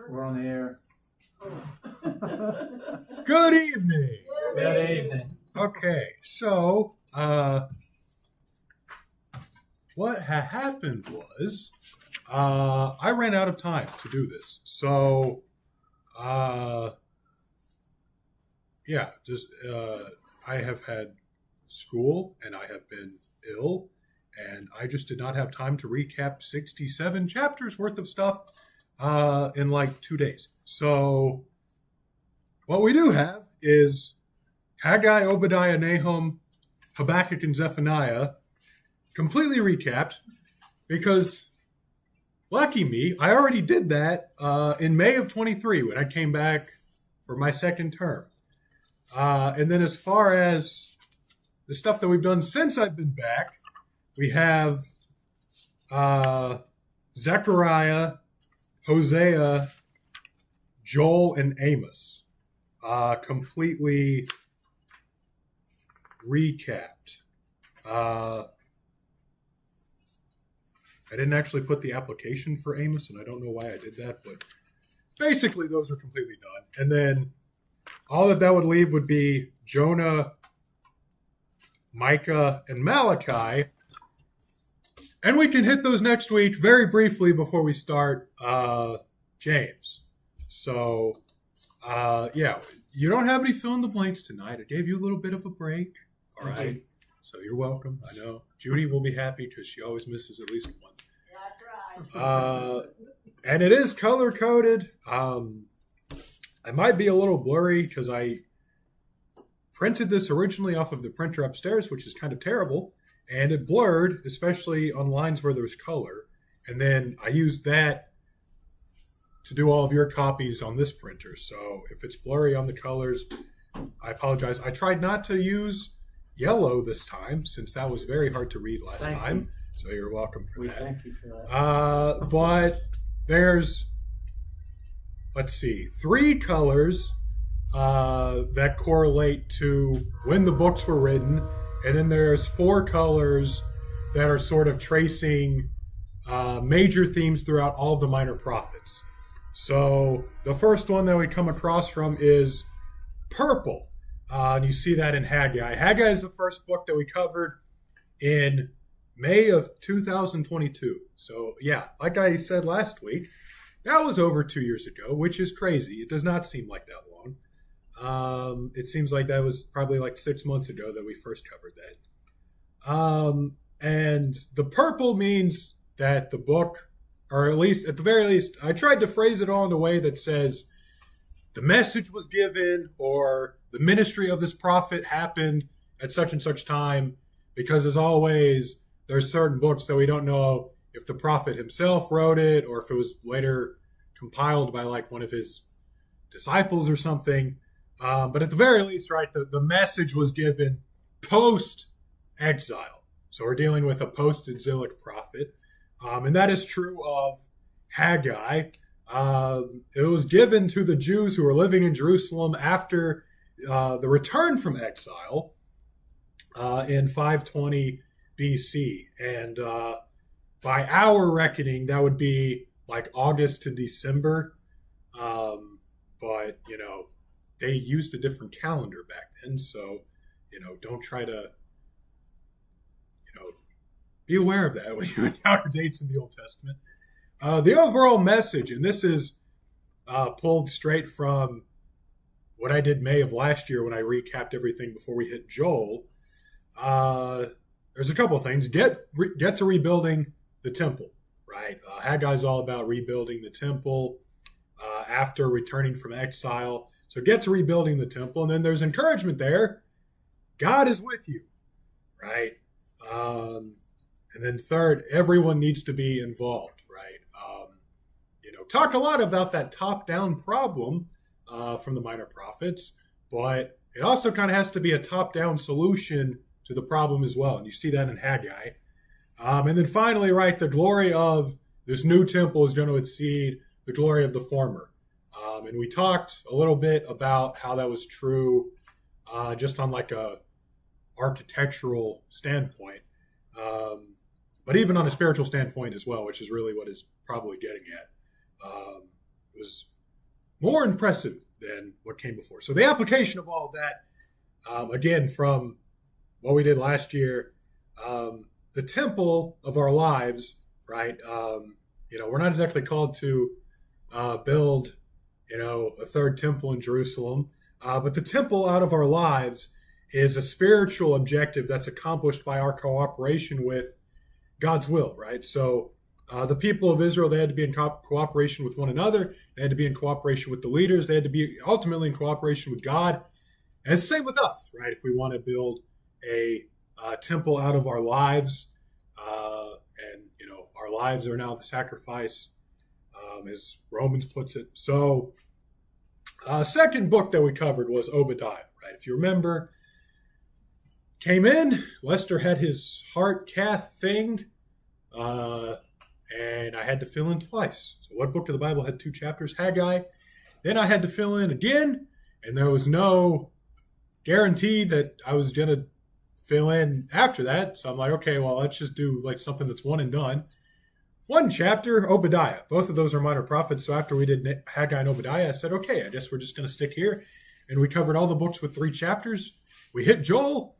We're on the air. Good evening. Good evening. Okay, so what happened was I ran out of time to do this. So I have had school and I have been ill, and I just did not have time to recap 67 chapters worth of stuff in like 2 days. So what we do have is Haggai, Obadiah, Nahum, Habakkuk, and Zephaniah completely recapped because, lucky me, I already did that in May of 23 when I came back for my second term. And then as far as the stuff that we've done since I've been back, we have Zechariah, Hosea, Joel, and Amos completely recapped. I didn't actually put the application for Amos, and I don't know why I did that, but basically those are completely done. And then all that would leave would be Jonah, Micah, and Malachi. And we can hit those next week very briefly before we start James. So, you don't have any fill in the blanks tonight. I gave you a little bit of a break. All right. So you're welcome. I know. Judy will be happy because she always misses at least one. That's right. And it is color-coded. I might be a little blurry because I printed this originally off of the printer upstairs, which is kind of terrible. And it blurred, especially on lines where there's color. And then I used that to do all of your copies on this printer. So if it's blurry on the colors, I apologize. I tried not to use yellow this time since that was very hard to read last time. So you're welcome for that. Thank you for that. But there's, let's see, 3 colors that correlate to when the books were written. And then there's 4 colors that are sort of tracing major themes throughout all of the minor prophets. So the first one that we come across from is purple. And you see that in Haggai. Haggai is the first book that we covered in May of 2022. So yeah, like I said last week, that was over 2 years ago, which is crazy. It does not seem like that long. It seems like that was probably like 6 months ago that we first covered that. And the purple means that the book, or at least, at the very least, I tried to phrase it all in a way that says the message was given or the ministry of this prophet happened at such and such time, because as always, there's certain books that we don't know if the prophet himself wrote it or if it was later compiled by like one of his disciples or something. But at the very least, right, the message was given post-exile. So we're dealing with a post-exilic prophet. And that is true of Haggai. It was given to the Jews who were living in Jerusalem after the return from exile in 520 BC. And by our reckoning, that would be like August to December. But, you know, they used a different calendar back then. So, you know, don't try to, you know, be aware of that when you encounter dates in the Old Testament. The overall message, and this is pulled straight from what I did May of last year when I recapped everything before we hit Joel. There's a couple of things. Get to rebuilding the temple, right? Haggai's all about rebuilding the temple after returning from exile. So get to rebuilding the temple. And then there's encouragement there. God is with you, right? And then third, everyone needs to be involved, right? You know, talk a lot about that top-down problem from the minor prophets, but it also kind of has to be a top-down solution to the problem as well. And you see that in Haggai. And then finally, right, the glory of this new temple is going to exceed the glory of the former. And we talked a little bit about how that was true just on like a architectural standpoint. But even on a spiritual standpoint as well, which is really what is probably getting at. It was more impressive than what came before. So the application of all of that, again, from what we did last year, the temple of our lives, right? We're not exactly called to build, a third temple in Jerusalem, but the temple out of our lives is a spiritual objective that's accomplished by our cooperation with God's will, right? So the people of Israel, they had to be in cooperation with one another. They had to be in cooperation with the leaders. They had to be ultimately in cooperation with God. And it's the same with us, right? If we want to build a temple out of our lives, our lives are now the sacrifice, as Romans puts it. So, second book that we covered was Obadiah, right? If you remember, came in, Lester had his heart cath thing, and I had to fill in twice. So what book of the Bible had 2 chapters? Haggai. Then I had to fill in again, and there was no guarantee that I was going to fill in after that. So I'm like, okay, well, let's just do like something that's one and done. 1 chapter, Obadiah. Both of those are minor prophets. So after we did Haggai and Obadiah, I said, okay, I guess we're just going to stick here. And we covered all the books with 3 chapters. We hit Joel,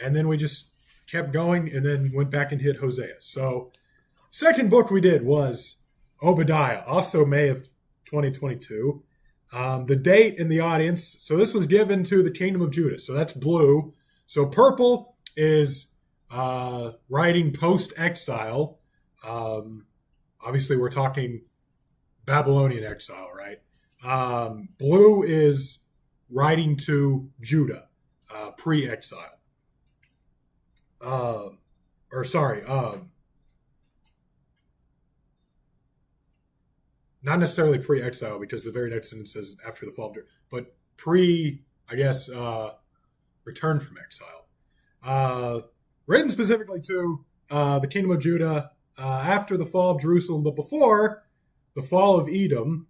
and then we just kept going and then went back and hit Hosea. So second book we did was Obadiah, also May of 2022. The date in the audience, so this was given to the kingdom of Judah. So that's blue. So purple is writing post-exile. Obviously, we're talking Babylonian exile, right? Blue is writing to Judah, pre-exile. Not necessarily pre-exile, because the very next sentence says after the fall of Judah, but return from exile. Written specifically to the kingdom of Judah after the fall of Jerusalem, but before the fall of Edom.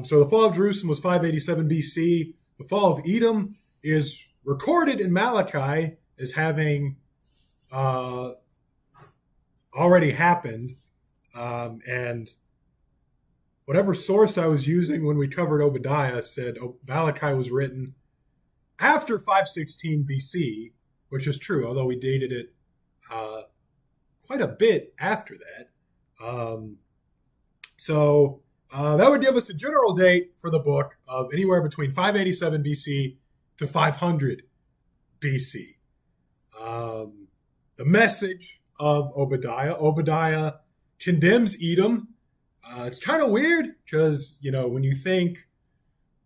So the fall of Jerusalem was 587 BC. The fall of Edom is recorded in Malachi as having already happened. And whatever source I was using when we covered Obadiah said Malachi was written after 516 BC, which is true, although we dated it quite a bit after that. So that would give us a general date for the book of anywhere between 587 BC to 500 BC. The message of Obadiah condemns Edom. It's kind of weird because, when you think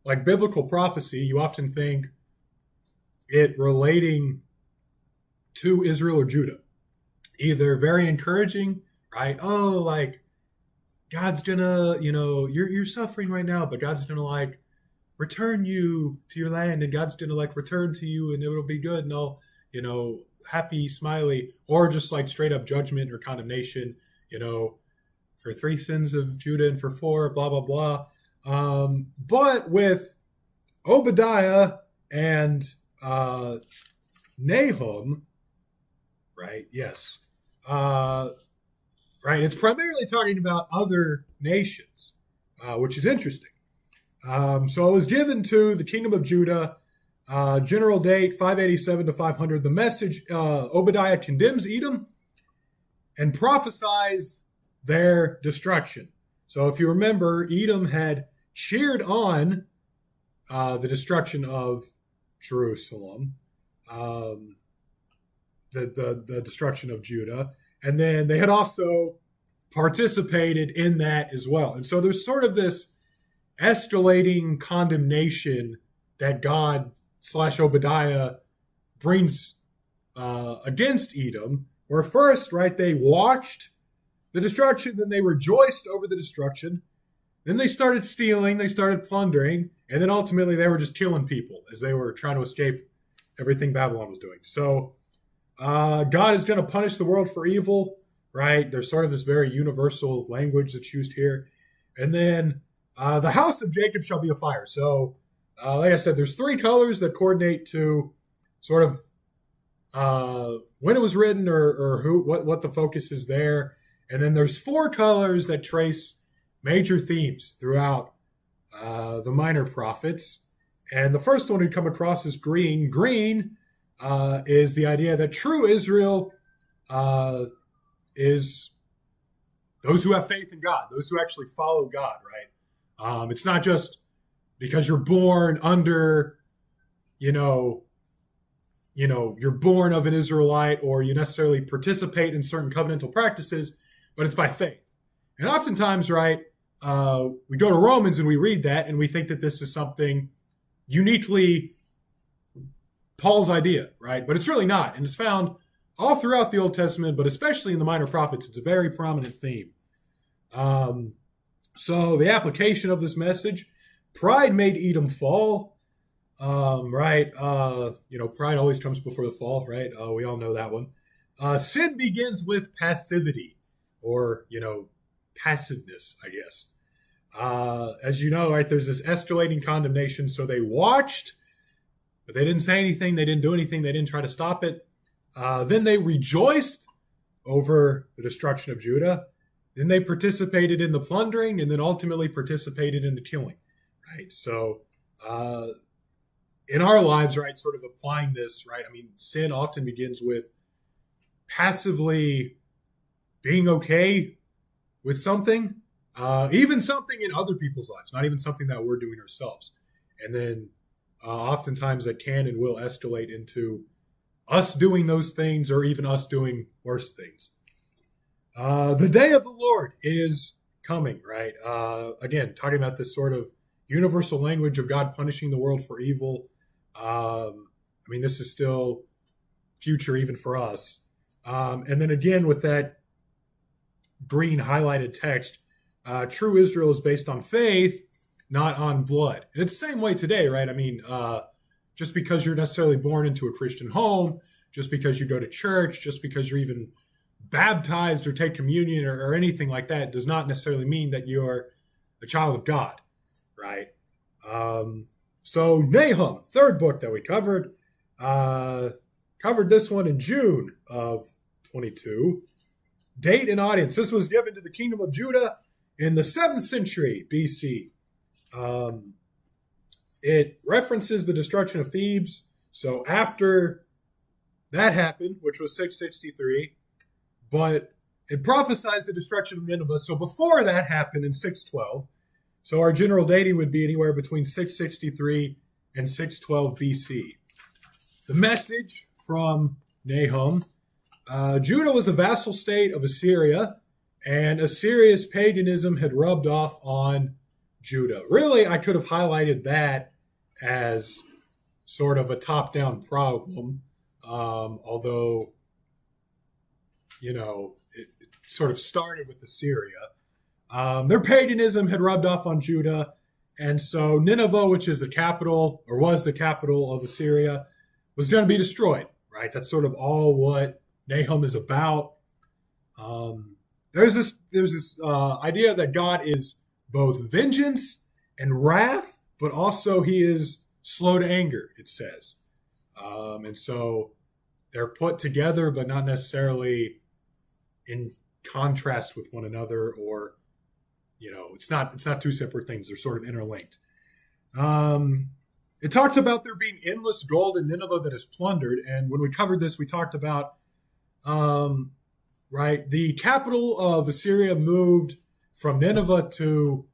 like biblical prophecy, you often think it relating to Israel or Judah. Either very encouraging, right? Oh, like God's gonna, you're suffering right now, but God's gonna like return you to your land, and God's gonna like return to you, and it'll be good and all, happy, smiley, or just like straight up judgment or condemnation, for 3 sins of Judah and for 4, blah, blah, blah. But with Obadiah and Nahum, right? Yes. Right. It's primarily talking about other nations, which is interesting. So it was given to the kingdom of Judah, general date 587 to 500. The message, Obadiah condemns Edom and prophesies their destruction. So if you remember, Edom had cheered on the destruction of Jerusalem, the destruction of Judah, and then they had also participated in that as well. And so there's sort of this escalating condemnation that God / Obadiah brings against Edom, where first, right, they watched the destruction, then they rejoiced over the destruction, then they started stealing, they started plundering, and then ultimately they were just killing people as they were trying to escape everything Babylon was doing. So God is going to punish the world for evil, right? There's sort of this very universal language that's used here. And then the house of Jacob shall be a fire. So like I said, there's 3 colors that coordinate to sort of when it was written or what the focus is there. And then there's 4 colors that trace major themes throughout the minor prophets. And the first one we come across is green. Green is the idea that true Israel is those who have faith in God, those who actually follow God, right? It's not just because you're born under, you're born of an Israelite or you necessarily participate in certain covenantal practices, but it's by faith. And oftentimes, right, we go to Romans and we read that and we think that this is something uniquely Paul's idea, right? But it's really not. And it's found all throughout the Old Testament, but especially in the minor prophets. It's a very prominent theme. So the application of this message, pride made Edom fall, right? Pride always comes before the fall, right? We all know that one. Sin begins with passivity or, passiveness, I guess. As you know, right, there's this escalating condemnation. So they watched, but they didn't say anything. They didn't do anything. They didn't try to stop it. Then they rejoiced over the destruction of Judah. Then they participated in the plundering and then ultimately participated in the killing, right? So in our lives, right, sort of applying this, right, I mean, sin often begins with passively being okay with something, even something in other people's lives, not even something that we're doing ourselves. And then oftentimes that can and will escalate into us doing those things or even us doing worse things. The day of the Lord is coming, right? Again, talking about this sort of universal language of God punishing the world for evil. This is still future even for us. And then again, with that green highlighted text, true Israel is based on faith, not on blood. And it's the same way today, right? Just because you're necessarily born into a Christian home, just because you go to church, just because you're even baptized or take communion or anything like that does not necessarily mean that you're a child of God, right? So Nahum, third book that we covered this one in June of 22. Date and audience. This was given to the kingdom of Judah in the 7th century BC. It references the destruction of Thebes. So after that happened, which was 663, but it prophesies the destruction of Nineveh. So before that happened in 612, so our general dating would be anywhere between 663 and 612 BC. The message from Nahum, Judah was a vassal state of Assyria, and Assyria's paganism had rubbed off on Judah. Really, I could have highlighted that as sort of a top-down problem, although, it sort of started with Assyria. Their paganism had rubbed off on Judah, and so Nineveh, which is the capital, or was the capital of Assyria, was going to be destroyed, right? That's sort of all what Nahum is about. There's this idea that God is both vengeance and wrath, but also he is slow to anger, it says. And so they're put together, but not necessarily in contrast with one another, or, it's not two separate things. They're sort of interlinked. It talks about there being endless gold in Nineveh that is plundered. And when we covered this, we talked about, right, the capital of Assyria moved from Nineveh to,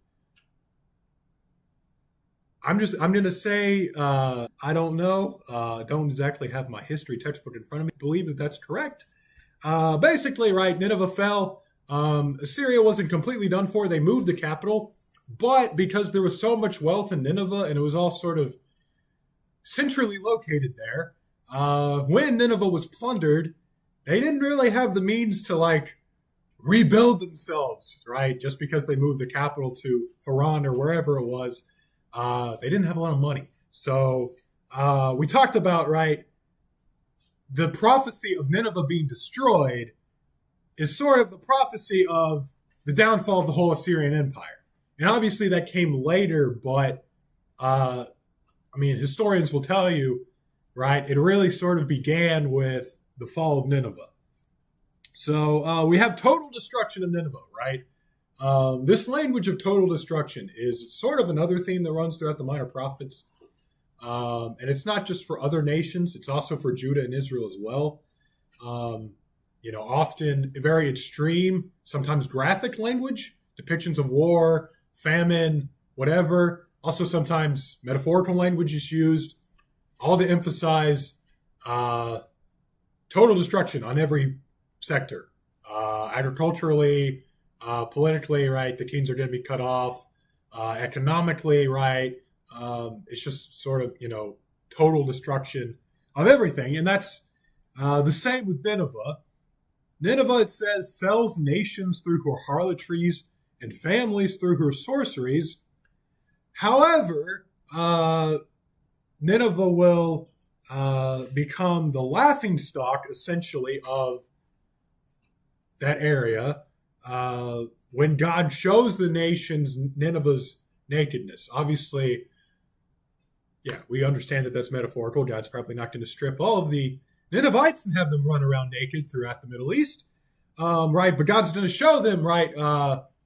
I'm going to say, I don't know. I don't exactly have my history textbook in front of me. I believe that that's correct. Basically, right, Nineveh fell. Assyria wasn't completely done for. They moved the capital. But because there was so much wealth in Nineveh and it was all sort of centrally located there, when Nineveh was plundered, they didn't really have the means to, rebuild themselves, right? Just because they moved the capital to Haran or wherever it was. They didn't have a lot of money. So we talked about, right, the prophecy of Nineveh being destroyed is sort of the prophecy of the downfall of the whole Assyrian Empire. And obviously that came later, but historians will tell you, right, it really sort of began with the fall of Nineveh. So we have total destruction of Nineveh, right? This language of total destruction is sort of another theme that runs throughout the minor prophets. And it's not just for other nations, it's also for Judah and Israel as well. Often very extreme, sometimes graphic language, depictions of war, famine, whatever. Also sometimes metaphorical language is used, all to emphasize total destruction on every sector. Agriculturally, politically, right, the kings are going to be cut off. Economically, right, it's just sort of, total destruction of everything. And that's the same with Nineveh. Nineveh, it says, sells nations through her harlotries and families through her sorceries. However, Nineveh will become the laughingstock, essentially, of that area when God shows the nations Nineveh's nakedness. Obviously, we understand that that's metaphorical. God's probably not going to strip all of the Ninevites and have them run around naked throughout the Middle East, right? But God's going to show them, right,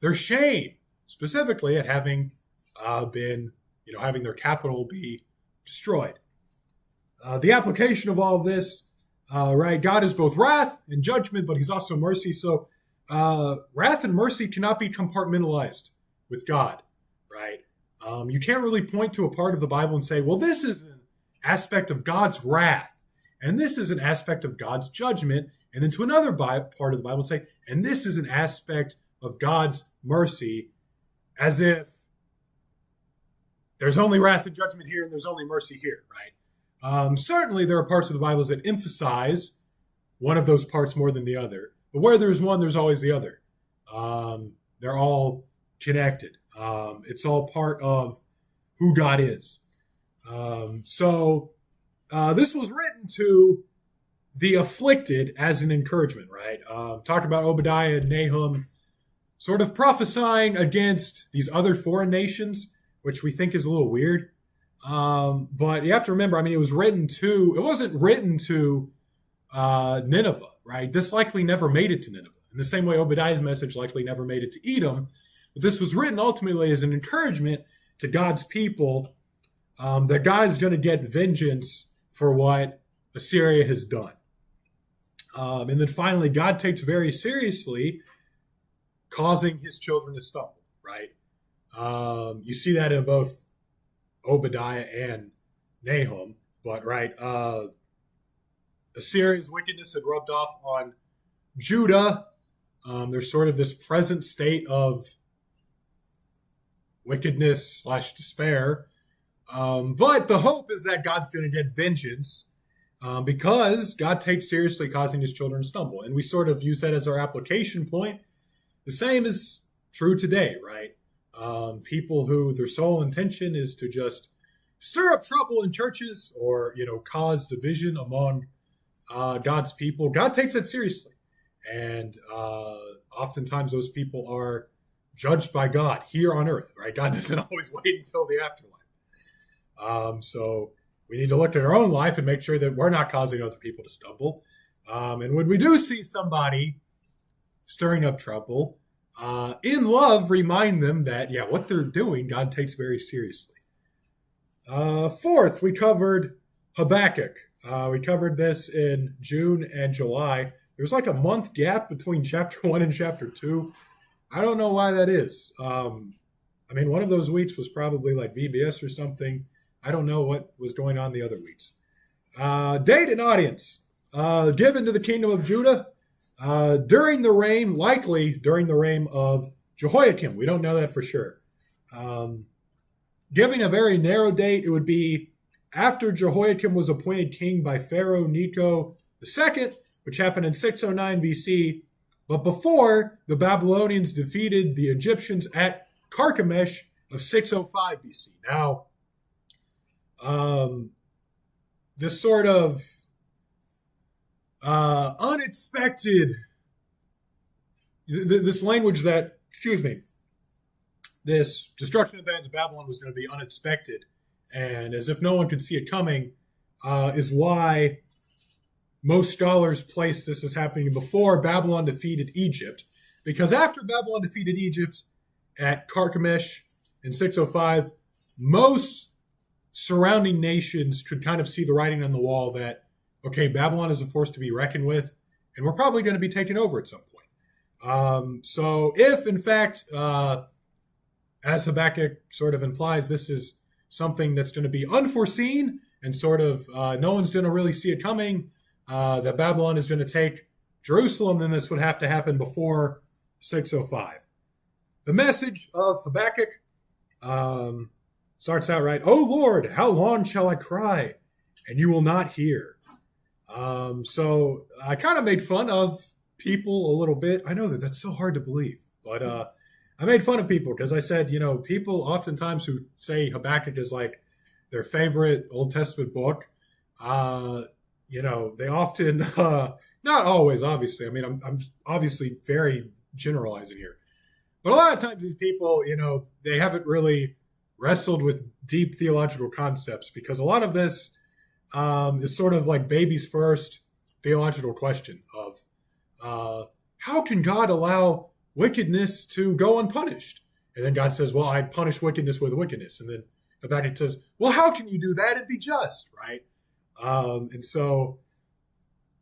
their shame, specifically at having been, having their capital be destroyed. The application of all of this, right, God is both wrath and judgment, but he's also mercy. So wrath and mercy cannot be compartmentalized with God, right? You can't really point to a part of the Bible and say, well, this is an aspect of God's wrath, and this is an aspect of God's judgment, and then to another part of the Bible and say, and this is an aspect of God's mercy, as if there's only wrath and judgment here and there's only mercy here, right? Certainly there are parts of the Bible that emphasize one of those parts more than the other, but where there's one, there's always the other. They're all connected. It's all part of who God is. So this was written to the afflicted as an encouragement, right? Talked about Obadiah and Nahum sort of prophesying against these other foreign nations, which we think is a little weird. But you have to remember, it wasn't written to Nineveh, right? This likely never made it to Nineveh. In the same way Obadiah's message likely never made it to Edom. But this was written ultimately as an encouragement to God's people that God is going to get vengeance for what Assyria has done. And then finally, God takes very seriously causing his children to stumble, right? You see that in both Obadiah and Nahum, but right, Assyria's wickedness had rubbed off on Judah. There's sort of this present state of wickedness / despair. But the hope is that God's going to get vengeance because God takes seriously causing his children to stumble. And we sort of use that as our application point. The same is true today, right? People who their sole intention is to just stir up trouble in churches or, cause division among God's people. God takes it seriously. And oftentimes those people are judged by God here on earth, right? God doesn't always wait until the afterlife. So we need to look at our own life and make sure that we're not causing other people to stumble. And when we do see somebody stirring up trouble, in love, remind them that, what they're doing, God takes very seriously. Fourth, we covered Habakkuk. We covered this in June and July. There's like a month gap between chapter 1 and chapter 2. I don't know why that is. One of those weeks was probably like VBS or something. I don't know what was going on the other weeks. Date and audience. Given to the kingdom of Judah likely during the reign of Jehoiakim. We don't know that for sure. Giving a very narrow date, it would be after Jehoiakim was appointed king by Pharaoh Necho II, which happened in 609 BC, but before the Babylonians defeated the Egyptians at Carchemish of 605 BC. Now, this sort of unexpected, this language that, this destruction of the bands of Babylon was going to be unexpected, and as if no one could see it coming, is why most scholars place this as happening before Babylon defeated Egypt. because after Babylon defeated Egypt at Carchemish in 605, most surrounding nations could kind of see the writing on the wall that, okay, Babylon is a force to be reckoned with, and we're probably going to be taken over at some point. So if, in fact, as Habakkuk sort of implies, this is something that's going to be unforeseen and sort of no one's going to really see it coming, that Babylon is going to take Jerusalem, then this would have to happen before 605. The message of Habakkuk starts out right, "O Lord, how long shall I cry, and you will not hear?" So I kind of made fun of people a little bit. I know that that's so hard to believe, but I made fun of people because I said, people oftentimes who say Habakkuk is like their favorite Old Testament book, they often, not always, obviously. I mean, I'm obviously very generalizing here. But a lot of times these people, they haven't really wrestled with deep theological concepts, because a lot of this is sort of like baby's first theological question of how can God allow wickedness to go unpunished? And then God says, well, I punish wickedness with wickedness. And then Habakkuk says, well, how can you do that and be just, right? And so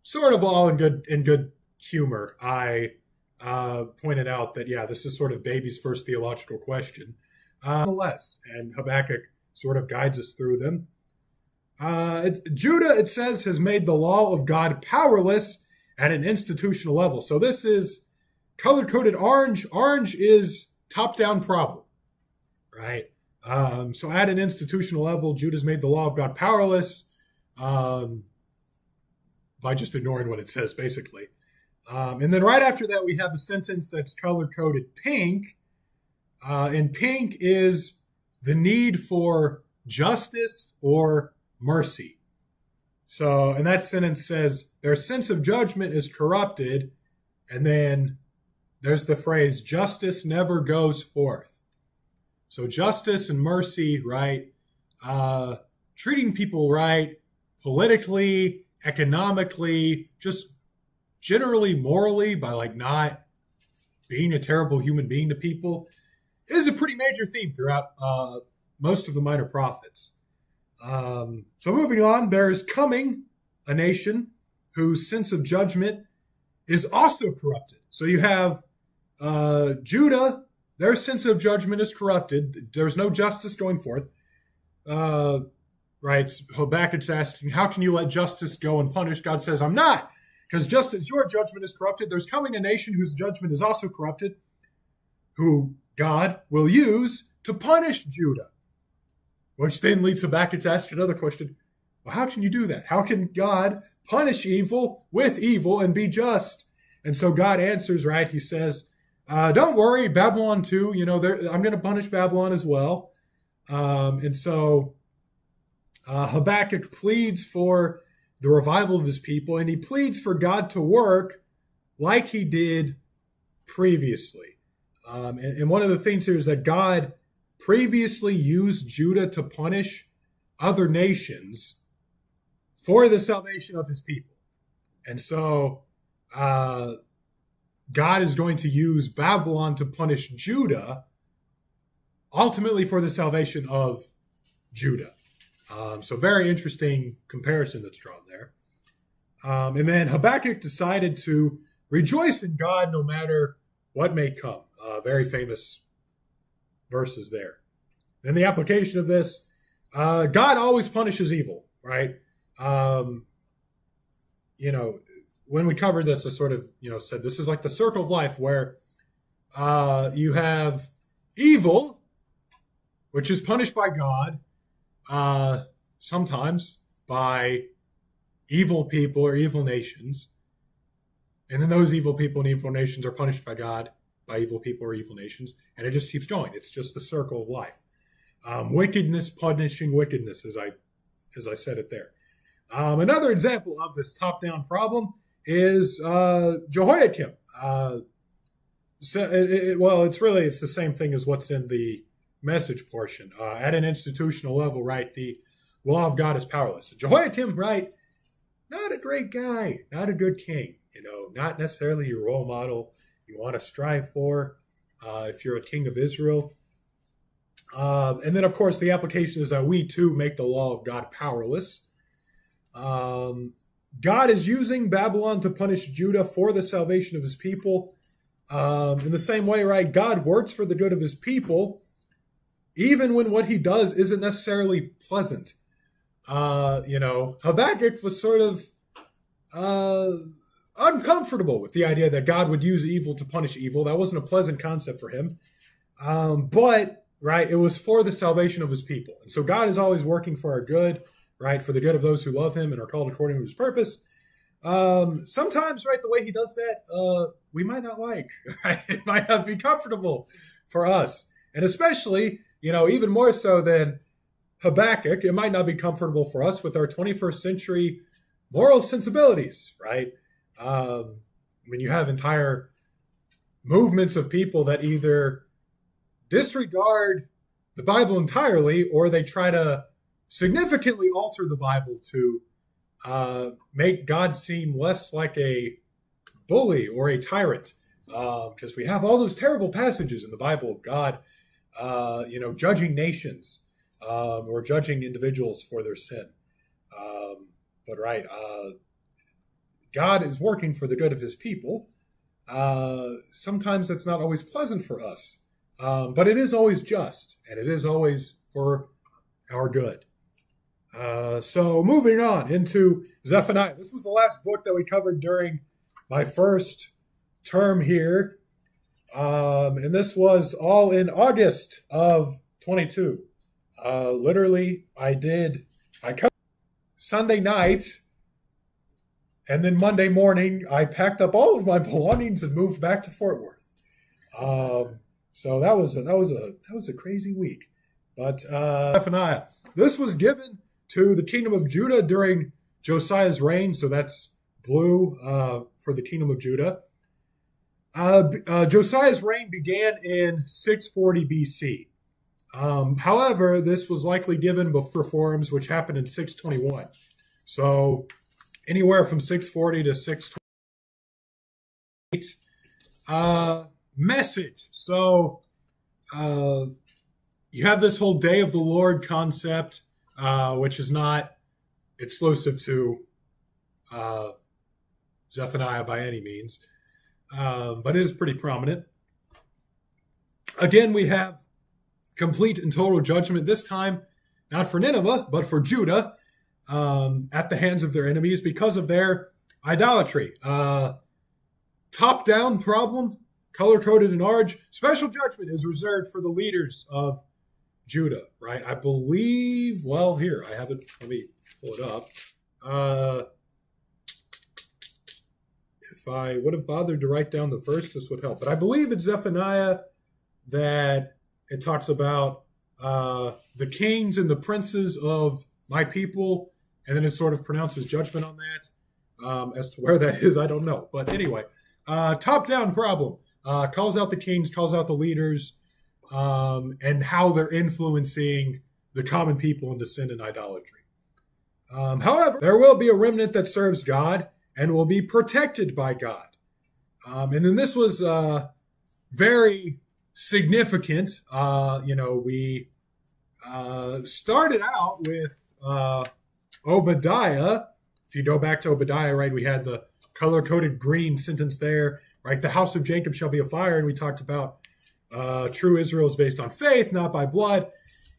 sort of all in good humor, I pointed out that, this is sort of baby's first theological question. Nonetheless, and Habakkuk sort of guides us through them. Judah, it says, has made the law of God powerless at an institutional level. So this is color-coded orange. Orange is top-down problem, right? So at an institutional level, Judah's made the law of God powerless by just ignoring what it says, basically. And then right after that, we have a sentence that's color-coded pink. And pink is the need for justice or mercy. So, and that sentence says, their sense of judgment is corrupted. And then there's the phrase, justice never goes forth. So justice and mercy, right? Treating people right, politically, economically, just generally morally, by like not being a terrible human being to people, is a pretty major theme throughout most of the minor prophets. So moving on, there is coming a nation whose sense of judgment is also corrupted. So you have Judah, their sense of judgment is corrupted. There's no justice going forth. Right? Habakkuk's asking, how can you let justice go unpunished? God says, I'm not. Because just as your judgment is corrupted, there's coming a nation whose judgment is also corrupted, who God will use to punish Judah. Which then leads Habakkuk to ask another question. Well, how can you do that? How can God punish evil with evil and be just? And so God answers, right? He says, don't worry, Babylon too. I'm going to punish Babylon as well. And so Habakkuk pleads for the revival of his people, and he pleads for God to work like he did previously. And one of the things here is that God previously used Judah to punish other nations for the salvation of his people. And so God is going to use Babylon to punish Judah, ultimately for the salvation of Judah. So very interesting comparison that's drawn there. And then Habakkuk decided to rejoice in God no matter what may come. Very famous verses there. Then the application of this, God always punishes evil, right? When we covered this, I sort of, said this is like the circle of life where you have evil, which is punished by God, sometimes by evil people or evil nations. And then those evil people and evil nations are punished by God, by evil people or evil nations. And it just keeps going. It's just the circle of life. Wickedness punishing wickedness, as I said it there. Another example of this top-down problem is Jehoiakim. It's the same thing as what's in the message portion. At an institutional level, right, the law of God is powerless. Jehoiakim, right, not a great guy, not a good king, not necessarily your role model you want to strive for if you're a king of Israel. And then, of course, the application is that we too make the law of God powerless. God is using Babylon to punish Judah for the salvation of his people. In the same way, right? God works for the good of his people, even when what he does isn't necessarily pleasant. Habakkuk was sort of uncomfortable with the idea that God would use evil to punish evil. That wasn't a pleasant concept for him. But, right, it was for the salvation of his people. And so God is always working for our good, right, for the good of those who love him and are called according to his purpose. Sometimes, right, the way he does that, we might not like, right? It might not be comfortable for us. And especially, even more so than Habakkuk, it might not be comfortable for us with our 21st century moral sensibilities, right? When you have entire movements of people that either disregard the Bible entirely or they try to significantly alter the Bible to make God seem less like a bully or a tyrant. Because we have all those terrible passages in the Bible of God, judging nations or judging individuals for their sin. But God is working for the good of his people. Sometimes it's not always pleasant for us, but it is always just, and it is always for our good. So moving on into Zephaniah. This was the last book that we covered during my first term here. And this was all in August of 22. Literally, I covered Sunday night, and then Monday morning, I packed up all of my belongings and moved back to Fort Worth. So that was a crazy week. But Zephaniah, this was given to the kingdom of Judah during Josiah's reign. So that's blue for the kingdom of Judah. Josiah's reign began in 640 BC. However, this was likely given before reforms, which happened in 621. So anywhere from 640 to 628. Message. So you have this whole Day of the Lord concept, which is not exclusive to Zephaniah by any means, but is pretty prominent. Again, we have complete and total judgment, this time not for Nineveh, but for Judah, at the hands of their enemies because of their idolatry. Top-down problem, color-coded in orange. Special judgment is reserved for the leaders of Judah, right? I believe, well, here, I have it. Let me pull it up. If I would have bothered to write down the verse, this would help. But I believe it's Zephaniah that it talks about the kings and the princes of my people, and then it sort of pronounces judgment on that. As to where that is, I don't know. But anyway, top-down problem. Calls out the kings, calls out the leaders, and how they're influencing the common people into sin and idolatry. However, there will be a remnant that serves God and will be protected by God. And then this was very significant. We started out with Obadiah. If you go back to Obadiah, right, we had the color-coded green sentence there, right? The house of Jacob shall be a fire, and we talked about true Israel is based on faith, not by blood.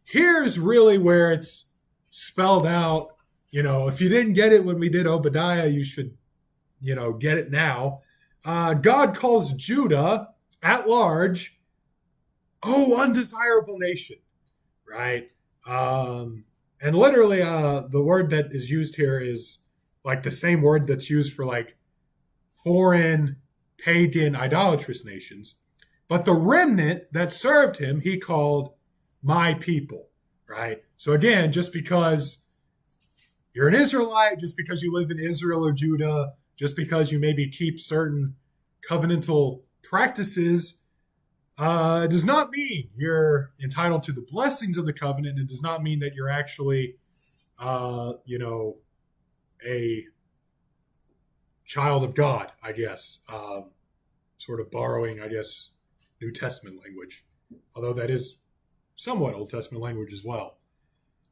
Here's really where it's spelled out. If you didn't get it when we did Obadiah, you should, get it now. God calls Judah at large, undesirable nation, right? And literally, the word that is used here is like the same word that's used for like foreign, pagan, idolatrous nations. But the remnant that served him, he called my people, right? So again, just because you're an Israelite, just because you live in Israel or Judah, just because you maybe keep certain covenantal practices, does not mean you're entitled to the blessings of the covenant. It does not mean that you're actually, a child of God, I guess. sort of borrowing, I guess, New Testament language, although that is somewhat Old Testament language as well.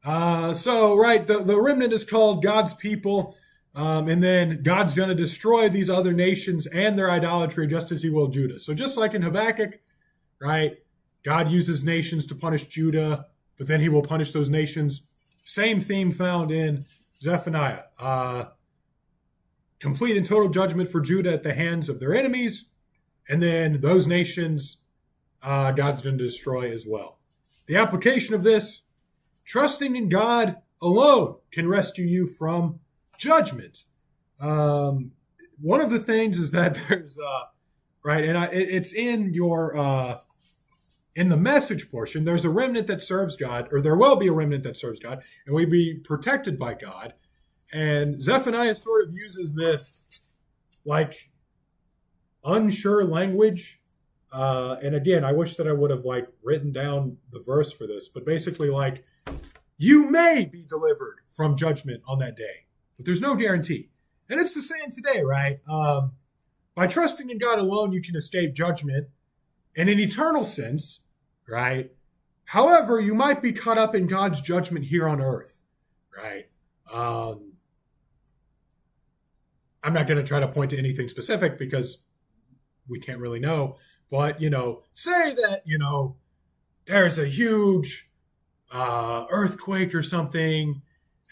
The remnant is called God's people, and then God's going to destroy these other nations and their idolatry just as he will Judah. So just like in Habakkuk, right, God uses nations to punish Judah, but then he will punish those nations. Same theme found in Zephaniah. Complete and total judgment for Judah at the hands of their enemies, and then those nations God's going to destroy as well. The application of this: trusting in God alone can rescue you from judgment. One of the things is that there's it's in your in the message portion. There's a remnant that serves God, or there will be a remnant that serves God, and we be protected by God. And Zephaniah sort of uses this like unsure language. And again, I wish that I would have like written down the verse for this, but basically like, you may be delivered from judgment on that day, but there's no guarantee. And it's the same today, right? By trusting in God alone, you can escape judgment in an eternal sense, right? However, you might be caught up in God's judgment here on earth, right? I'm not going to try to point to anything specific because we can't really know. But, say that, there's a huge earthquake or something,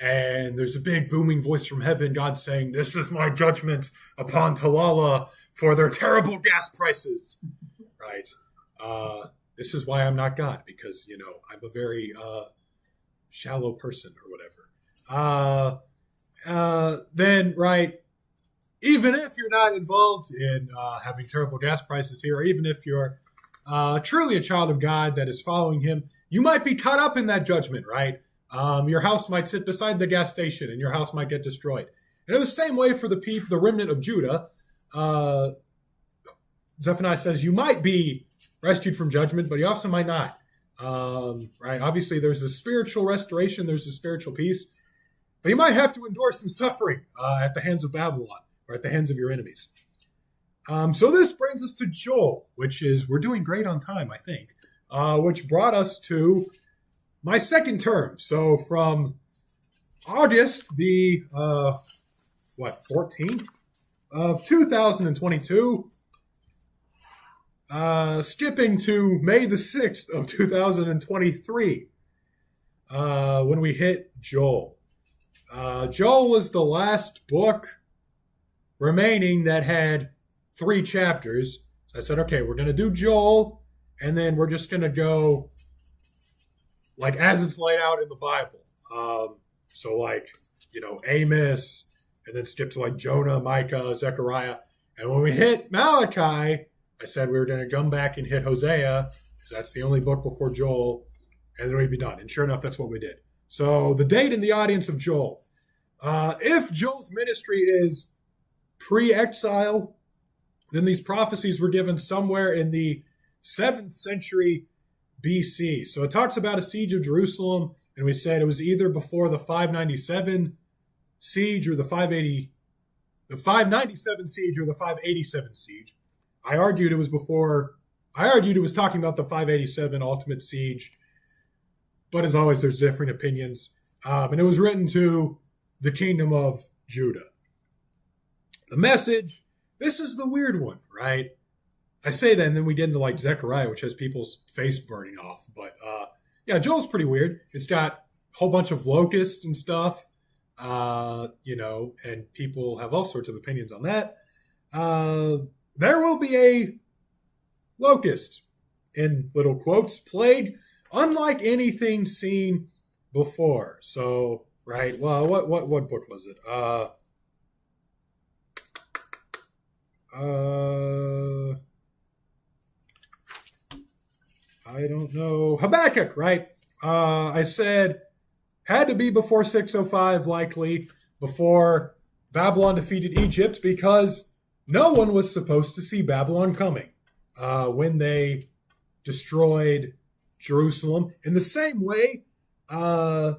and there's a big booming voice from heaven, God saying, "This is my judgment upon Talala for their terrible gas prices," right? This is why I'm not God, because, I'm a very shallow person or whatever. Then, right, even if you're not involved in having terrible gas prices here, or even if you're truly a child of God that is following him, you might be caught up in that judgment, right? Your house might sit beside the gas station and your house might get destroyed. And in the same way for the remnant of Judah, Zephaniah says you might be rescued from judgment, but you also might not. Right? Obviously, there's a spiritual restoration, there's a spiritual peace, but you might have to endure some suffering at the hands of Babylon, or at the hands of your enemies. So this brings us to Joel, which is, we're doing great on time, I think, which brought us to my second term. So from August the 14th of 2022, skipping to May the 6th of 2023, when we hit Joel. Joel was the last book remaining that had 3 chapters. So I said, okay, we're going to do Joel, and then we're just going to go like as it's laid out in the Bible. So like, Amos, and then skip to like Jonah, Micah, Zechariah. And when we hit Malachi, I said we were going to come back and hit Hosea, because that's the only book before Joel, and then we'd be done. And sure enough, that's what we did. So the date and the audience of Joel. If Joel's ministry is pre-exile, then these prophecies were given somewhere in the 7th century BC. So it talks about a siege of Jerusalem, and we said it was either before the 597 siege or the 597 siege or the 587 siege. I argued it was talking about the 587 ultimate siege, but as always, there's different opinions. And it was written to the kingdom of Judah. The message, this is the weird one, right? I say that, and then we get into like Zechariah, which has people's face burning off. But Joel's pretty weird. It's got a whole bunch of locusts and stuff, and people have all sorts of opinions on that. There will be a locust, in little quotes, plague, unlike anything seen before. So, right, well, what book was it? I don't know. Habakkuk, right? I said had to be before 605, likely before Babylon defeated Egypt, because no one was supposed to see Babylon coming when they destroyed Jerusalem. In the same way, right,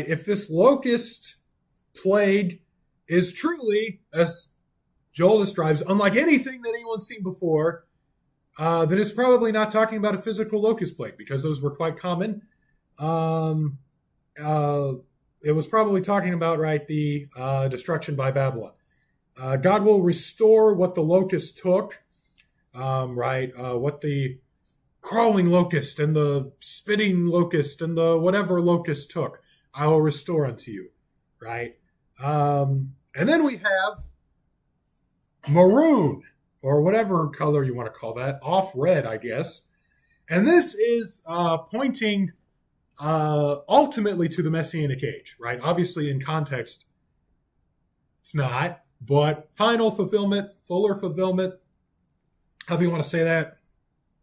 if this locust plague is truly, as Joel describes, unlike anything that anyone's seen before, that it's probably not talking about a physical locust plague, because those were quite common. It was probably talking about, right, the destruction by Babylon. God will restore what the locust took, what the crawling locust and the spitting locust and the whatever locust took, I will restore unto you, right? And then we have maroon, or whatever color you want to call that, off red, I guess. And this is pointing ultimately to the Messianic age, right? Obviously, in context, it's not, but final fulfillment, fuller fulfillment, however you want to say that,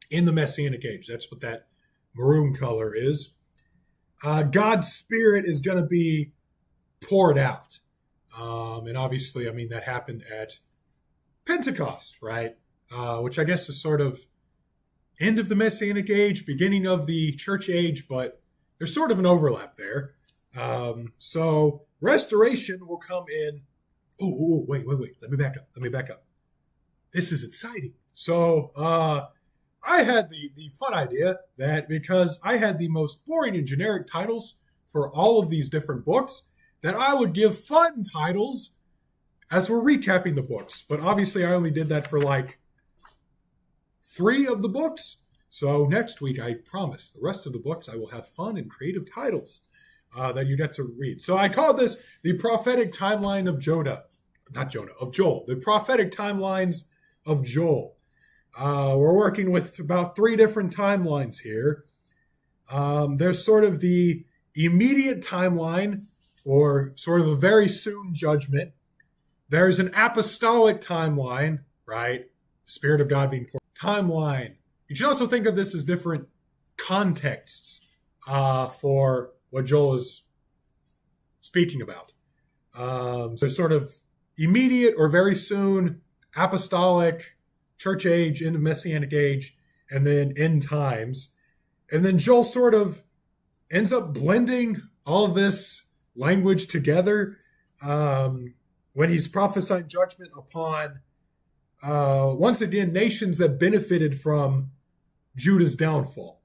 in the Messianic age. That's what that maroon color is. God's Spirit is going to be poured out. And obviously, I mean, that happened at Pentecost, right? Which I guess is sort of end of the Messianic age, beginning of the church age, but there's sort of an overlap there. So restoration will come in. Oh, wait. Let me back up. This is exciting. So I had the fun idea that because I had the most boring and generic titles for all of these different books, that I would give fun titles as we're recapping the books. But obviously I only did that for like 3 of the books. So next week, I promise, the rest of the books I will have fun and creative titles that you get to read. So I called this the prophetic timeline of Joel. The prophetic timelines of Joel. We're working with about 3 different timelines here. There's sort of the immediate timeline, or sort of a very soon judgment. There's an apostolic timeline, right? The Spirit of God being poured. Timeline. You should also think of this as different contexts for what Joel is speaking about. So sort of immediate or very soon, apostolic, church age, end of Messianic age, and then end times. And then Joel sort of ends up blending all of this language together when he's prophesying judgment upon, once again, nations that benefited from Judah's downfall.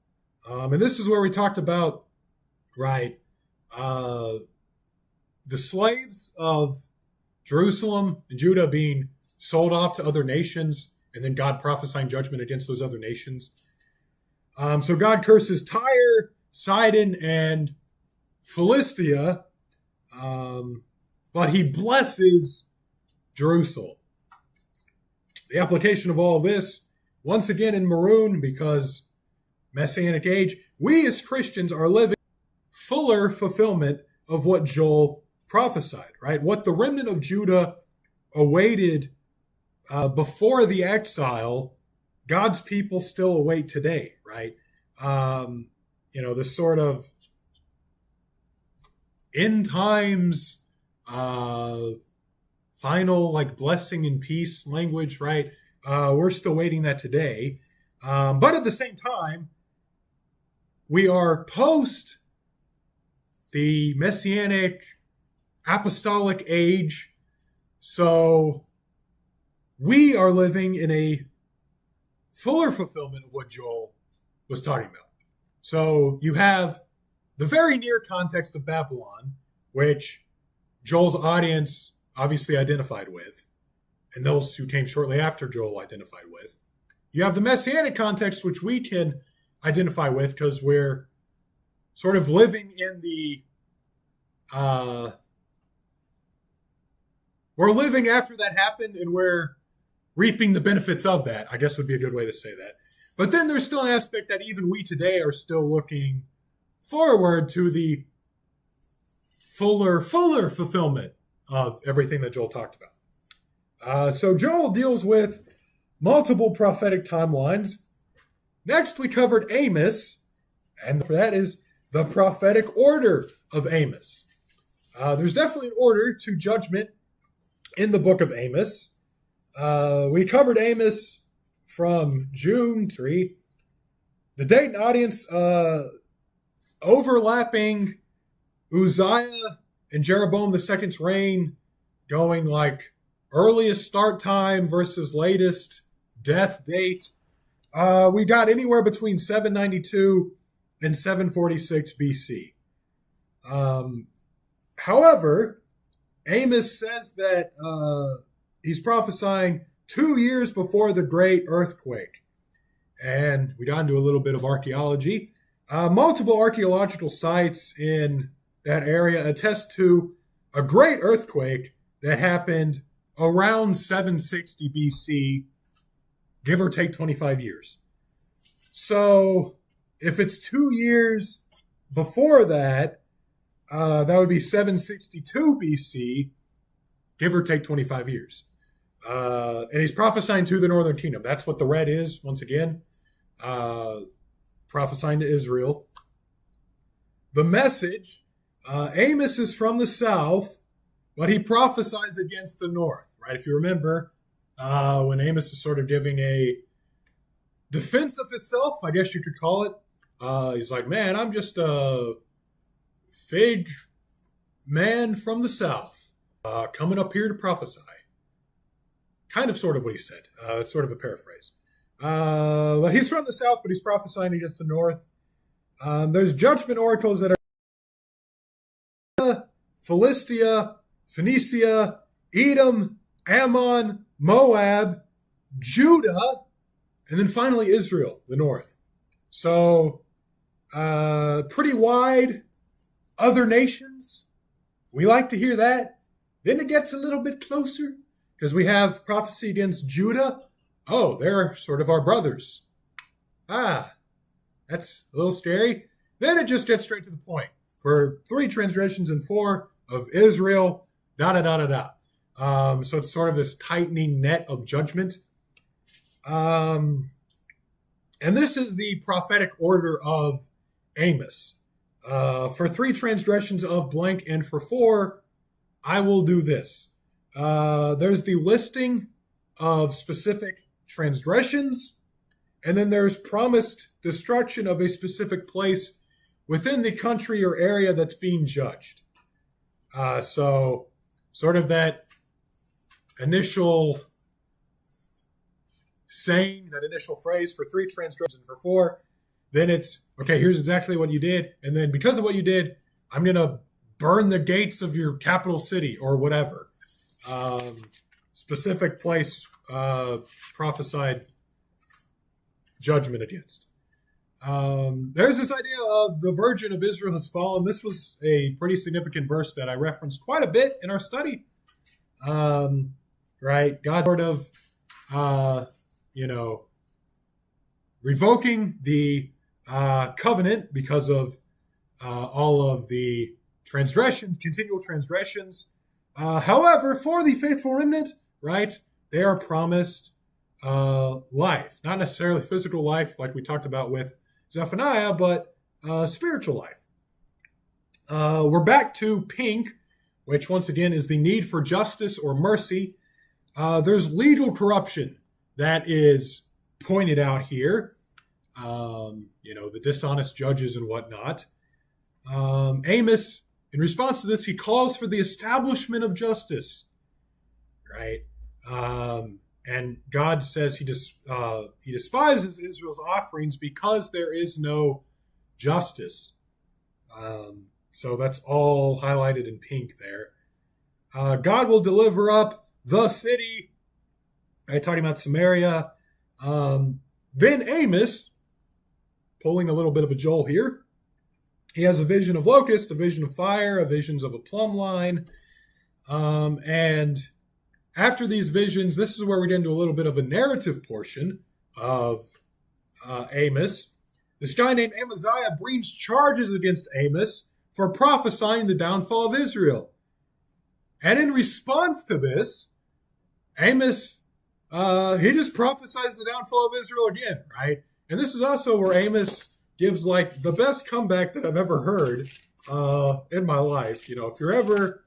And this is where we talked about, right, the slaves of Jerusalem and Judah being sold off to other nations, and then God prophesying judgment against those other nations. So God curses Tyre, Sidon, and Philistia, but he blesses Jerusalem. The application of all this, once again in maroon, because Messianic age, we as Christians are living fuller fulfillment of what Joel prophesied, right? What the remnant of Judah awaited before the exile, God's people still await today, right? This sort of end times, final like blessing and peace language, right? We're still waiting that today. But at the same time, we are post the Messianic apostolic age. So we are living in a fuller fulfillment of what Joel was talking about. So you have the very near context of Babylon, which Joel's audience obviously identified with, and those who came shortly after Joel identified with. You have the Messianic context, which we can identify with because we're sort of living in the we're living after that happened, and we're reaping the benefits of that, I guess would be a good way to say that. But then there's still an aspect that even we today are still looking forward to the fuller fulfillment of everything that Joel talked about. So Joel deals with multiple prophetic timelines. Next, we covered Amos, and that is the prophetic order of Amos. There's definitely an order to judgment in the book of Amos. We covered Amos from June 3. The date and audience overlapping Uzziah and Jeroboam II's reign, going like earliest start time versus latest death date, we got anywhere between 792 and 746 BC. However, Amos says that he's prophesying 2 years before the great earthquake. And we got into a little bit of archaeology. Multiple archaeological sites in that area attest to a great earthquake that happened around 760 BC, give or take 25 years. So if it's 2 years before that, that would be 762 BC, give or take 25 years. And he's prophesying to the northern kingdom. That's what the red is, once again. Prophesying to Israel. The message, Amos is from the south, but he prophesies against the north, right? If you remember, when Amos is sort of giving a defense of himself, I guess you could call it, he's like, man, I'm just a fig man from the south, coming up here to prophesy. Kind of sort of what he said. It's sort of a paraphrase. But he's from the south, but he's prophesying against the north. There's judgment oracles that are Philistia, Phoenicia, Edom, Ammon, Moab, Judah, and then finally Israel, the north. So, pretty wide. Other nations, we like to hear that. Then it gets a little bit closer because we have prophecy against Judah. Oh, they're sort of our brothers. That's a little scary. Then it just gets straight to the point. For 3 transgressions and 4 of Israel, So it's sort of this tightening net of judgment. And this is the prophetic order of Amos. For 3 transgressions of blank and for 4, I will do this. There's the listing of specific transgressions, and then there's promised destruction of a specific place within the country or area that's being judged. So sort of that initial saying, that initial phrase for 3 transgressions and for 4, then it's, okay, here's exactly what you did. And then because of what you did, I'm going to burn the gates of your capital city or whatever. Specific place prophesied judgment against. There's this idea of the Virgin of Israel has fallen. This was a pretty significant verse that I referenced quite a bit in our study. Right? God sort of, revoking the covenant because of all of the transgressions, continual transgressions. However, for the faithful remnant, right, they are promised life. Not necessarily physical life like we talked about with Zephaniah, but spiritual life. We're back to pink, which once again is the need for justice or mercy. There's legal corruption that is pointed out here. The dishonest judges and whatnot. Amos, in response to this, he calls for the establishment of justice, right? And God says he despises Israel's offerings because there is no justice. So that's all highlighted in pink there. God will deliver up the city. Right, talking about Samaria. Then Amos, pulling a little bit of a Joel here, he has a vision of locust, a vision of fire, a visions of a plumb line. And after these visions, this is where we get into a little bit of a narrative portion of Amos. This guy named Amaziah brings charges against Amos for prophesying the downfall of Israel. And in response to this, Amos, he just prophesies the downfall of Israel again, right? And this is also where Amos gives like the best comeback that I've ever heard in my life. If you're ever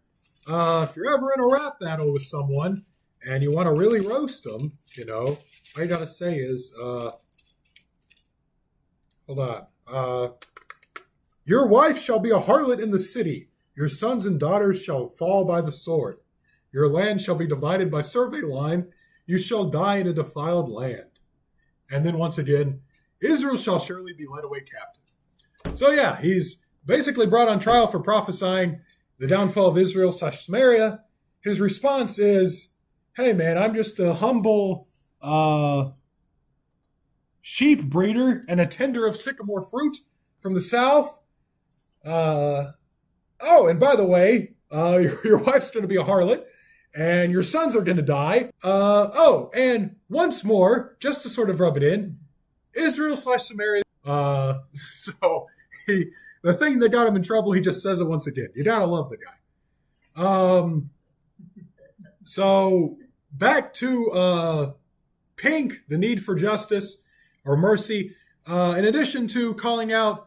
in a rap battle with someone and you want to really roast them, all you gotta say is, hold on. Your wife shall be a harlot in the city. Your sons and daughters shall fall by the sword. Your land shall be divided by survey line. You shall die in a defiled land. And then once again, Israel shall surely be led away captive. So yeah, he's basically brought on trial for prophesying the downfall of Israel / Samaria. His response is, hey man, I'm just a humble sheep breeder and a tender of sycamore fruit from the south. And by the way, your wife's going to be a harlot, and your sons are going to die. And once more, just to sort of rub it in, Israel / Samaria. So the thing that got him in trouble, he just says it once again. You gotta love the guy. So back to Pink, the need for justice or mercy. In addition to calling out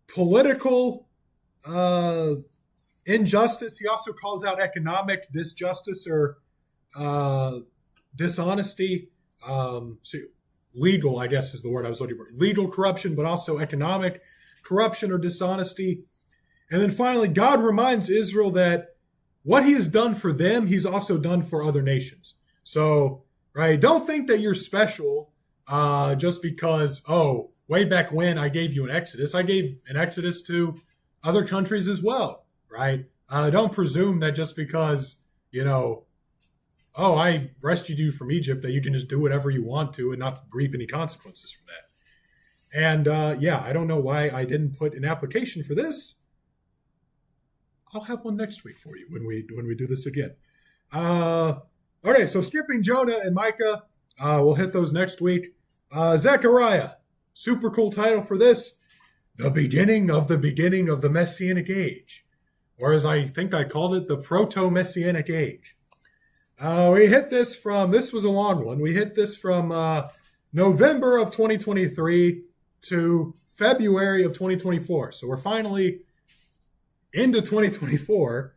political injustice, he also calls out economic disjustice or dishonesty. Legal, I guess is the word I was looking for. Legal corruption, but also economic corruption or dishonesty. And then finally, God reminds Israel that what he has done for them, he's also done for other nations. So, right, don't think that you're special just because, way back when I gave you an Exodus. I gave an Exodus to other countries as well, right? Don't presume that just because, I rescued you from Egypt, that you can just do whatever you want to and not reap any consequences from that. And I don't know why I didn't put an application for this. I'll have one next week for you when we do this again. Okay, so skipping Jonah and Micah, we'll hit those next week. Zechariah, super cool title for this. The beginning of the Messianic Age. Or as I think I called it, the Proto-Messianic Age. We hit this was a long one. We hit this from November of 2023 to February of 2024. So we're finally into 2024.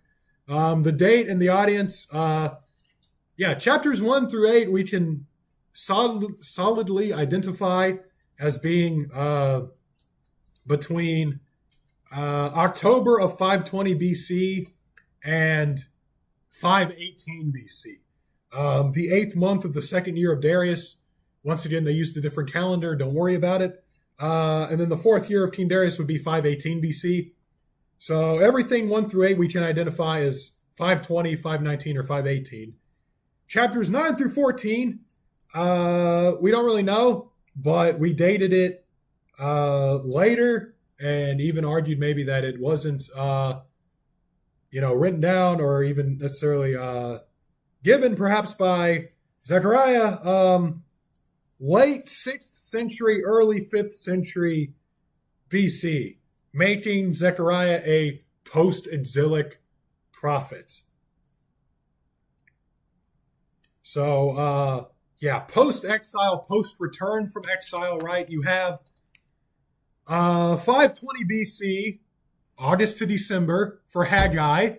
The date and the audience, chapters 1 through 8 we can solidly identify as being between October of 520 BC and 518 BC. The 8th month of the 2nd year of Darius. Once again, they used a different calendar. Don't worry about it. And then the 4th year of King Darius would be 518 BC. So everything 1 through 8 we can identify as 520, 519, or 518. Chapters 9 through 14, we don't really know, but we dated it later and even argued maybe that it wasn't written down or even necessarily given perhaps by Zechariah, late 6th century, early 5th century BC, making Zechariah a post-exilic prophet. So, post-exile, post-return from exile, right? You have 520 BC, August to December for Haggai,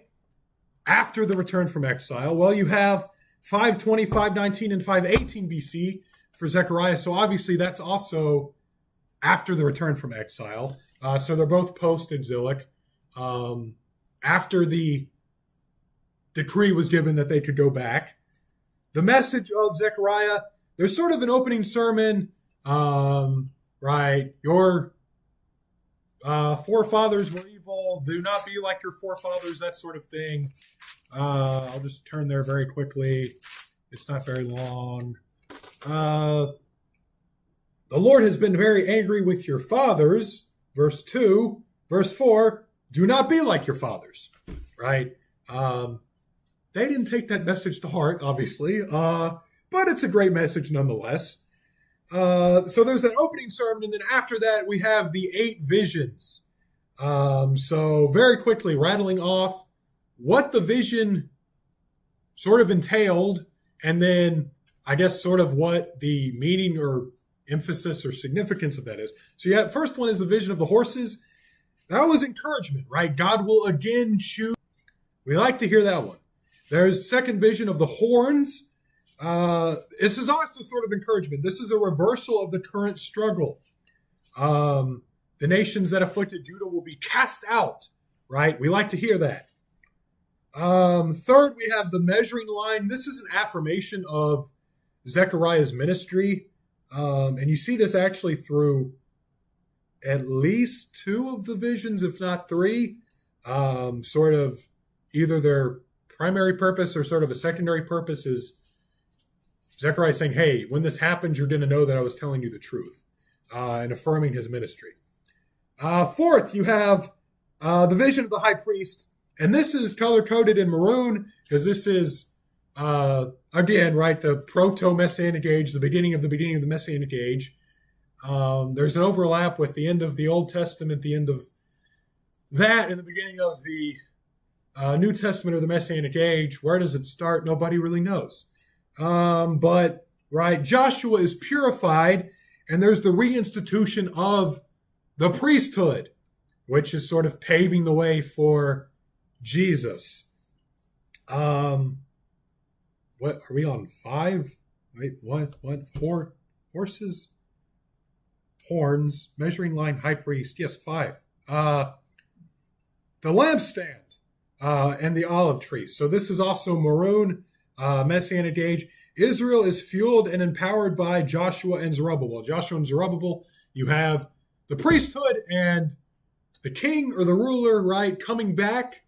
after the return from exile. Well, you have 520, 519, and 518 BC for Zechariah. So obviously that's also after the return from exile. So they're both post-exilic. After the decree was given that they could go back. The message of Zechariah, there's sort of an opening sermon, right? Your forefathers were evil. Do not be like your forefathers, that sort of thing. I'll just turn there very quickly. It's not very long. The Lord has been very angry with your fathers. Verse 2. Verse 4, do not be like your fathers. Right? They didn't take that message to heart, obviously. But it's a great message nonetheless. So there's that opening sermon, and then after that we have the 8 visions. So very quickly rattling off what the vision sort of entailed, and then I guess sort of what the meaning or emphasis or significance of that is. So yeah, first one is the vision of the horses. That was encouragement, right? God will again choose. We like to hear that one. There's second vision of the horns. This is also sort of encouragement. This is a reversal of the current struggle. The nations that afflicted Judah will be cast out, right? We like to hear that. Third, we have the measuring line. This is an affirmation of Zechariah's ministry. And you see this actually through at least two of the visions, if not three. Sort of either their primary purpose or sort of a secondary purpose is Zechariah saying, hey, when this happened, you're going to know that I was telling you the truth, and affirming his ministry. Fourth, you have the vision of the high priest. And this is color-coded in maroon because this is, again, right, the proto-Messianic age, the beginning of the Messianic age. There's an overlap with the end of the Old Testament, the end of that, and the beginning of the New Testament or the Messianic age. Where does it start? Nobody really knows. But, right, Joshua is purified, and there's the reinstitution of the priesthood, which is sort of paving the way for Jesus. What are we on? 5? Wait, what? 4 horses? Horns, measuring line, high priest. Yes, 5. The lampstand and the olive tree. So this is also maroon, Messianic age. Israel is fueled and empowered by Joshua and Zerubbabel. Joshua and Zerubbabel, you have the priesthood and the king or the ruler, right, coming back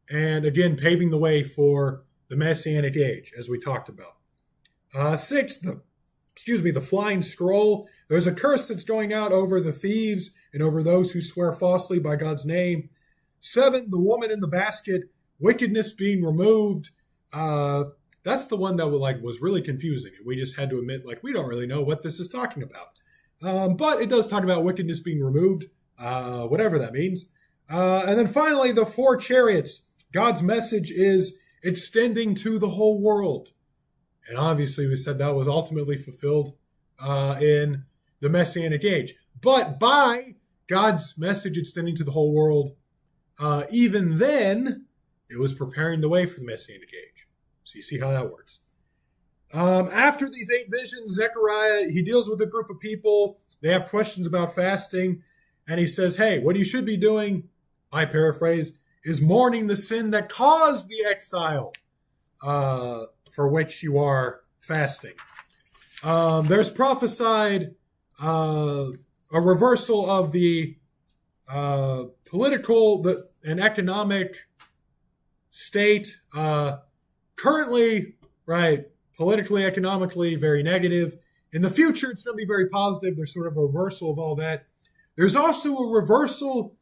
and again paving the way for the Messianic age, as we talked about. 6, the flying scroll. There's a curse that's going out over the thieves and over those who swear falsely by God's name. 7, the woman in the basket, wickedness being removed. That's the one that was really confusing. We just had to admit, we don't really know what this is talking about. But it does talk about wickedness being removed, whatever that means. And then finally, the 4 chariots. God's message is extending to the whole world. And obviously, we said that was ultimately fulfilled in the Messianic age. But by God's message extending to the whole world, even then, it was preparing the way for the Messianic age. So you see how that works. After these 8 visions, Zechariah, he deals with a group of people. They have questions about fasting. And he says, hey, what you should be doing, I paraphrase, is mourning the sin that caused the exile for which you are fasting. There's prophesied a reversal of the political and economic state. Currently, right, politically, economically, very negative. In the future, it's going to be very positive. There's sort of a reversal of all that. There's also a reversal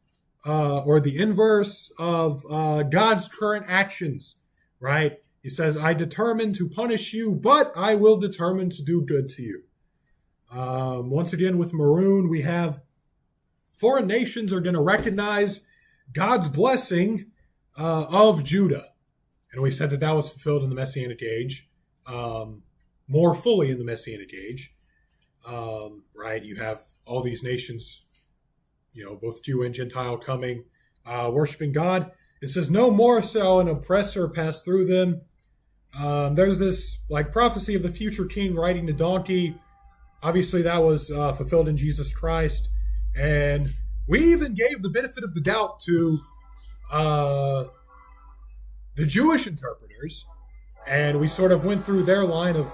or the inverse of God's current actions, right? He says, I determine to punish you, but I will determine to do good to you. Once again, with maroon, we have foreign nations are going to recognize God's blessing of Judah. And we said that was fulfilled in the Messianic age, more fully in the Messianic age. Right? You have all these nations, both Jew and Gentile coming, worshiping God. It says, no more shall an oppressor pass through them. There's this prophecy of the future king riding the donkey. Obviously, that was fulfilled in Jesus Christ. And we even gave the benefit of the doubt to the Jewish interpreters. And we sort of went through their line of,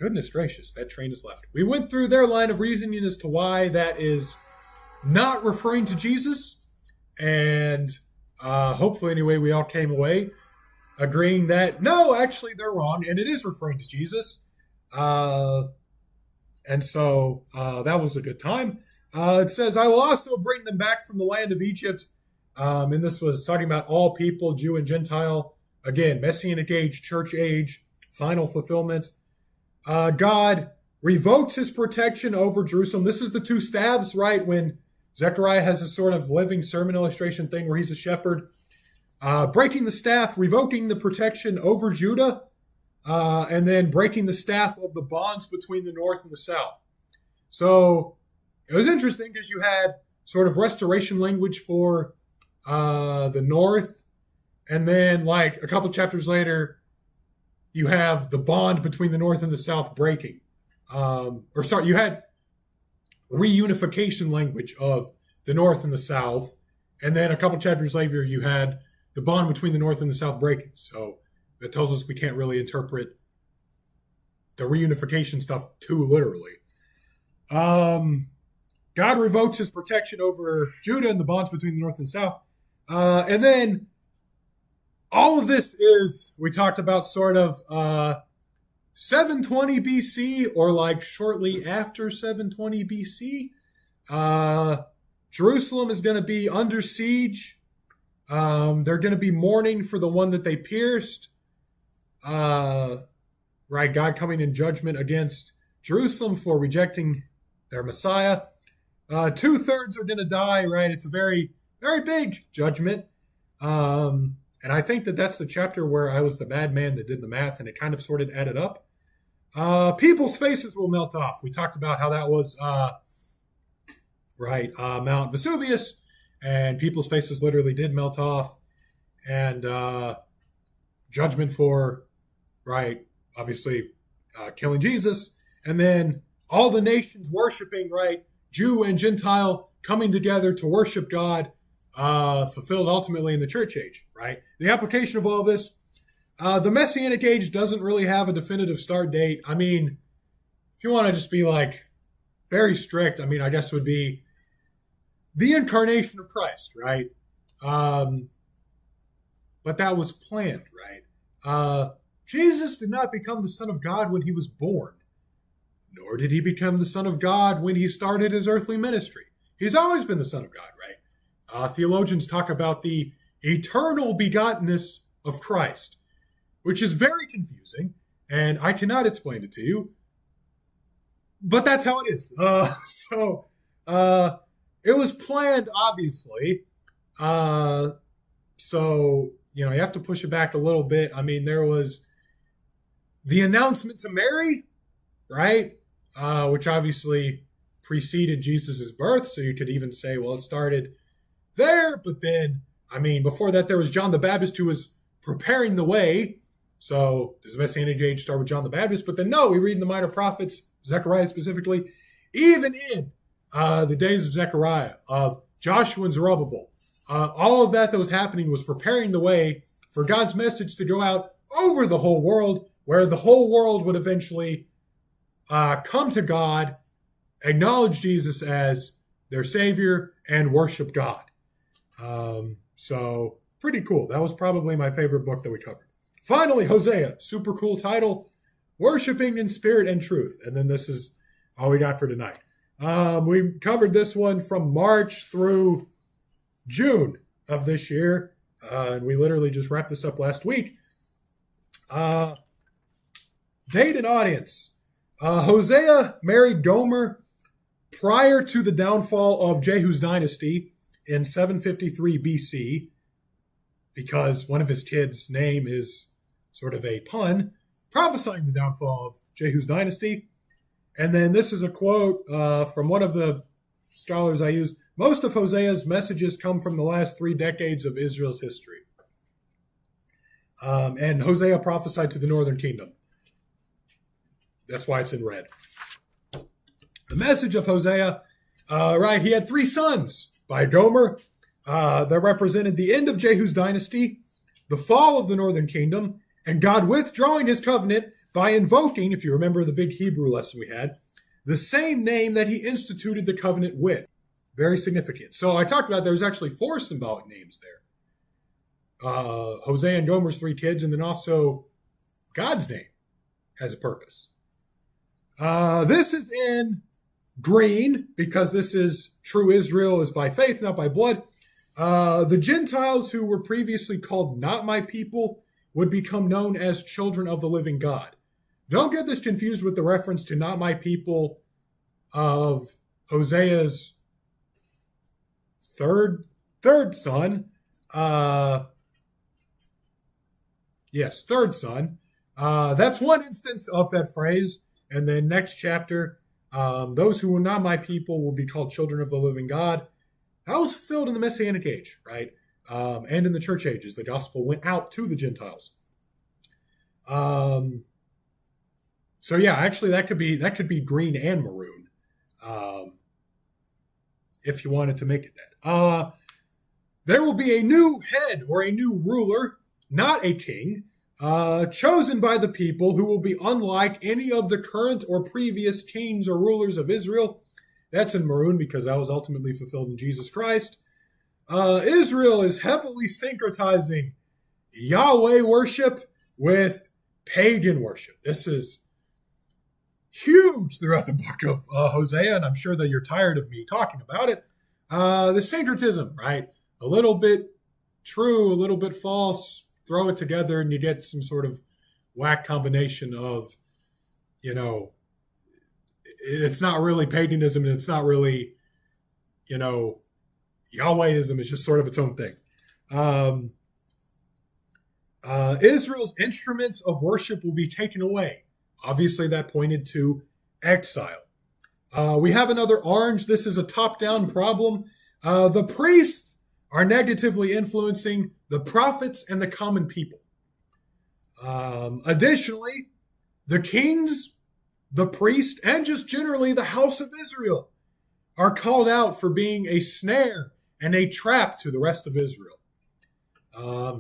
goodness gracious, that train has left. We went through their line of reasoning as to why that is not referring to Jesus. And hopefully, anyway, we all came away agreeing that, no, actually, they're wrong. And it is referring to Jesus. And so that was a good time. It says, I will also bring them back from the land of Egypt. And this was talking about all people, Jew and Gentile. Again, Messianic age, church age, final fulfillment. God revoked his protection over Jerusalem. This is the 2 staves, right? When Zechariah has a sort of living sermon illustration thing where he's a shepherd. Breaking the staff, revoking the protection over Judah, and then breaking the staff of the bonds between the north and the south. So it was interesting because you had sort of restoration language for the north, and then a couple chapters later, you have the bond between the north and the south breaking. You had reunification language of the north and the south, and then a couple chapters later, you had the bond between the North and the South breaking. So that tells us we can't really interpret the reunification stuff too literally. God revokes his protection over Judah and the bonds between the North and South. And then all of this is, we talked about sort of 720 BC or like shortly after 720 BC. Jerusalem is going to be under siege. They're going to be mourning for the one that they pierced. Right, God coming in judgment against Jerusalem for rejecting their Messiah. 2/3 are going to die, right? It's a very, very big judgment. And I think that that's the chapter where I was the bad man that did the math, and it kind of sort of added up. People's faces will melt off. We talked about how that was, Mount Vesuvius, and people's faces literally did melt off. And judgment for, right, obviously killing Jesus. And then all the nations worshiping, right, Jew and Gentile coming together to worship God, fulfilled ultimately in the church age, right? The application of all of this, the Messianic age doesn't really have a definitive start date. I mean, if you want to just be like very strict, I mean, I guess it would be the incarnation of Christ, right? But that was planned, right? Jesus did not become the Son of God when he was born, nor did he become the Son of God when he started his earthly ministry. He's always been the Son of God, right? Theologians talk about the eternal begottenness of Christ, which is very confusing, and I cannot explain it to you, but that's how it is. It was planned, obviously. So, you have to push it back a little bit. I mean, there was the announcement to Mary, right? Which obviously preceded Jesus' birth. So you could even say, well, it started there. But then, I mean, before that, there was John the Baptist who was preparing the way. So does the Messianic age start with John the Baptist? But then no, we read in the minor prophets, Zechariah specifically, even in the days of Zechariah, of Joshua and Zerubbabel, all of that was happening was preparing the way for God's message to go out over the whole world, where the whole world would eventually come to God, acknowledge Jesus as their Savior, and worship God. So pretty cool. That was probably my favorite book that we covered. Finally, Hosea, super cool title, Worshiping in Spirit and Truth. And then this is all we got for tonight. We covered this one from March through June of this year. And we literally just wrapped this up last week. Date and audience. Hosea married Gomer prior to the downfall of Jehu's dynasty in 753 BC, because one of his kids' name is sort of a pun, prophesying the downfall of Jehu's dynasty. And then this is a quote from one of the scholars I use. Most of Hosea's messages come from the last 3 decades of Israel's history. And Hosea prophesied to the northern kingdom. That's why it's in red. The message of Hosea, he had 3 sons by Gomer that represented the end of Jehu's dynasty, the fall of the northern kingdom, and God withdrawing his covenant by invoking, if you remember the big Hebrew lesson we had, the same name that he instituted the covenant with. Very significant. So I talked about there's actually 4 symbolic names there. Hosea and Gomer's 3 kids, and then also God's name has a purpose. This is in green because this is true Israel is by faith, not by blood. The Gentiles who were previously called not my people would become known as children of the living God. Don't get this confused with the reference to not my people of Hosea's third son. Third son. That's one instance of that phrase. And then next chapter, those who were not my people will be called children of the living God. That was fulfilled in the Messianic age, right? And in the church ages, the gospel went out to the Gentiles. So yeah, actually that could be green and maroon, if you wanted to make it that. there will be a new head or a new ruler, not a king, chosen by the people who will be unlike any of the current or previous kings or rulers of Israel. That's in maroon because that was ultimately fulfilled in Jesus Christ. Israel is heavily syncretizing Yahweh worship with pagan worship. This is huge throughout the book of Hosea, and I'm sure that you're tired of me talking about it. The syncretism, right? A little bit true, a little bit false, throw it together, and you get some sort of whack combination of, it's not really paganism, and it's not really, Yahwehism. Is just sort of its own thing. Israel's instruments of worship will be taken away. Obviously, that pointed to exile. We have another orange. This is a top-down problem. The priests are negatively influencing the prophets and the common people. Additionally, the kings, the priest, and just generally the house of Israel are called out for being a snare and a trap to the rest of Israel.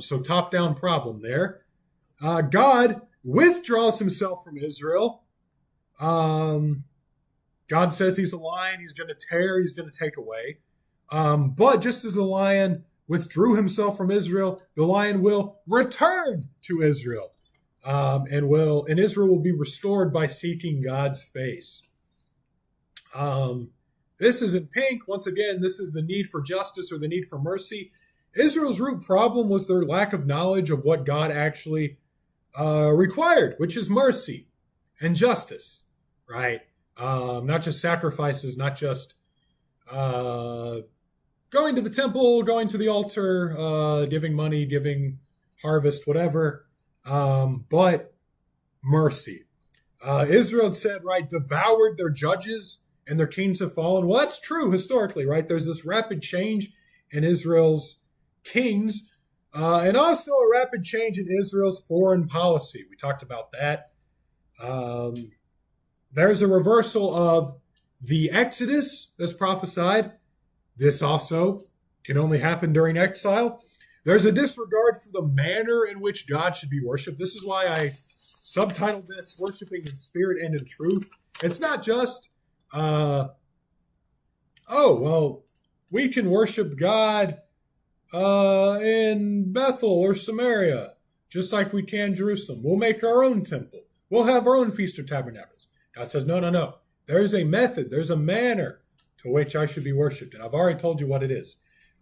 So top-down problem there. God withdraws himself from Israel. God says he's a lion, he's going to tear, he's going to take away. But just as the lion withdrew himself from Israel, the lion will return to Israel. And Israel will be restored by seeking God's face. This is in pink. Once again, this is the need for justice or the need for mercy. Israel's root problem was their lack of knowledge of what God actually required, which is mercy and justice, right? Not just sacrifices, not just going to the temple, going to the altar, giving money, giving harvest, whatever, but mercy. Israel said, right, devoured their judges and their kings have fallen. Well, that's true historically, right? There's this rapid change in Israel's kings, and also a rapid change in Israel's foreign policy. We talked about that. There's a reversal of the Exodus that's prophesied. This also can only happen during exile. There's a disregard for the manner in which God should be worshipped. This is why I subtitled this Worshiping in Spirit and in Truth. It's not just, we can worship God in Bethel or Samaria, just like we can Jerusalem. We'll make our own temple. We'll have our own Feast of Tabernacles. God says, no. There's a method. There's a manner to which I should be worshipped. And I've already told you what it is.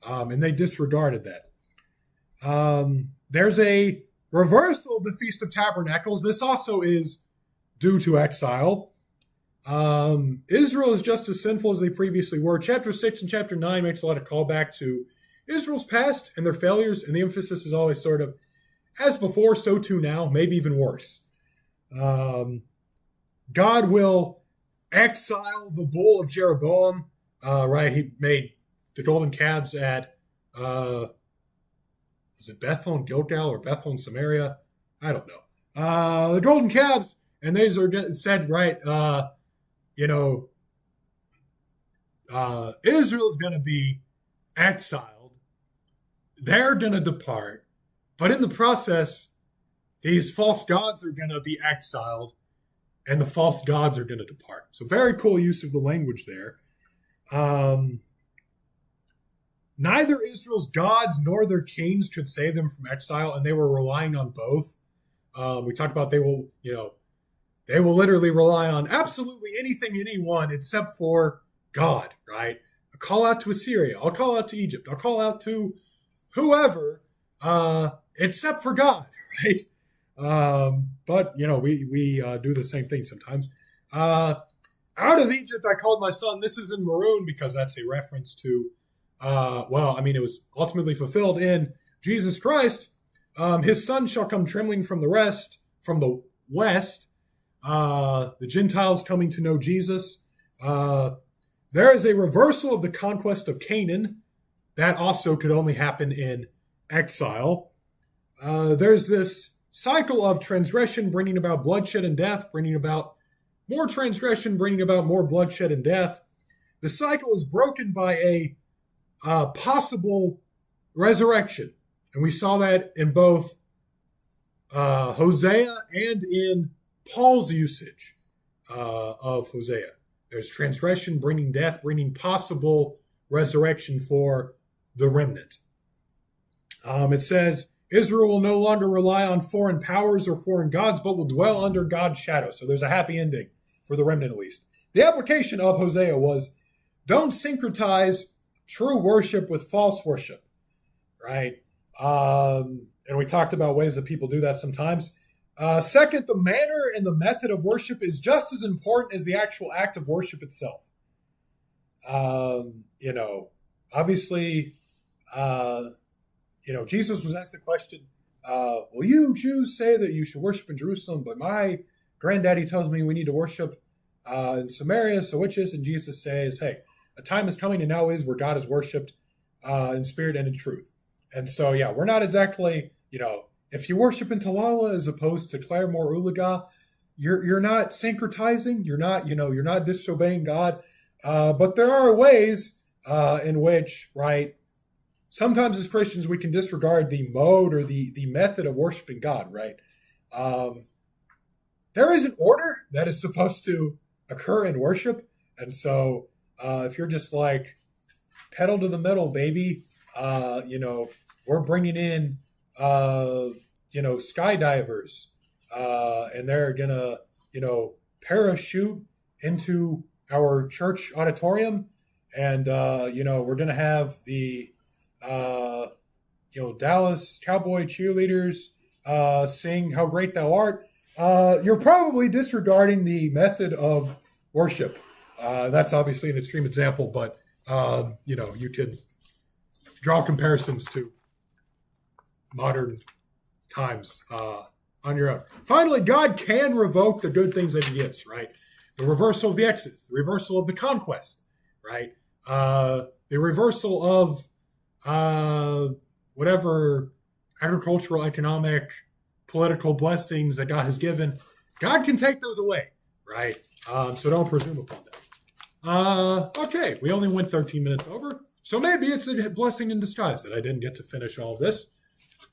And they disregarded that. There's a reversal of the Feast of Tabernacles. This also is due to exile. Israel is just as sinful as they previously were. Chapter 6 and chapter 9 makes a lot of callback to Israel's past and their failures, and the emphasis is always sort of, as before, so too now, maybe even worse. God will exile the bull of Jeroboam. Right, he made the golden calves at, is it Bethel and Gilgal or Bethel and Samaria? I don't know. The golden calves, and these are said, right, Israel's going to be exiled. They're going to depart. But in the process, these false gods are going to be exiled, and the false gods are going to depart. So very cool use of the language there. Neither Israel's gods nor their kings could save them from exile, and they were relying on both. We talked about they will literally rely on absolutely anything, anyone, except for God, right? I'll call out to Assyria. I'll call out to Egypt. I'll call out to whoever, except for God, right? But, we do the same thing sometimes. Out of Egypt, I called my son. This is in maroon because that's a reference to, it was ultimately fulfilled in Jesus Christ. His son shall come trembling from the west, the Gentiles coming to know Jesus. There is a reversal of the conquest of Canaan. That also could only happen in exile. There's this cycle of transgression bringing about bloodshed and death, bringing about more transgression, bringing about more bloodshed and death. The cycle is broken by a possible resurrection. And we saw that in both Hosea and in Paul's usage of Hosea. There's transgression, bringing death, bringing possible resurrection for the remnant. It says, Israel will no longer rely on foreign powers or foreign gods, but will dwell under God's shadow. So there's a happy ending for the remnant, at least. The application of Hosea was, don't syncretize true worship with false worship, right? And we talked about ways that people do that sometimes. Second, the manner and the method of worship is just as important as the actual act of worship itself. Obviously, Jesus was asked the question, will you Jews say that you should worship in Jerusalem, but my granddaddy tells me we need to worship in Samaria, so which is? And Jesus says, hey, a time is coming and now is where God is worshipped in spirit and in truth. And so, yeah, we're not exactly, if you worship in Talala as opposed to Claremore Ulaga, you're not syncretizing, you're not disobeying God. But there are ways in which, right, sometimes as Christians we can disregard the mode or the method of worshiping God, right? There is an order that is supposed to occur in worship. And so if you're just like, pedal to the metal, baby, we're bringing in, skydivers, and they're gonna, parachute into our church auditorium, and we're gonna have the Dallas Cowboy cheerleaders sing "How Great Thou Art." You're probably disregarding the method of worship. That's obviously an extreme example, but you can draw comparisons to modern times on your own. Finally, God can revoke the good things that he gives, right? The reversal of the Exodus, the reversal of the conquest, right? The reversal of whatever agricultural, economic, political blessings that God has given. God can take those away, right? So don't presume upon that. Okay, we only went 13 minutes over, so maybe it's a blessing in disguise that I didn't get to finish all of this.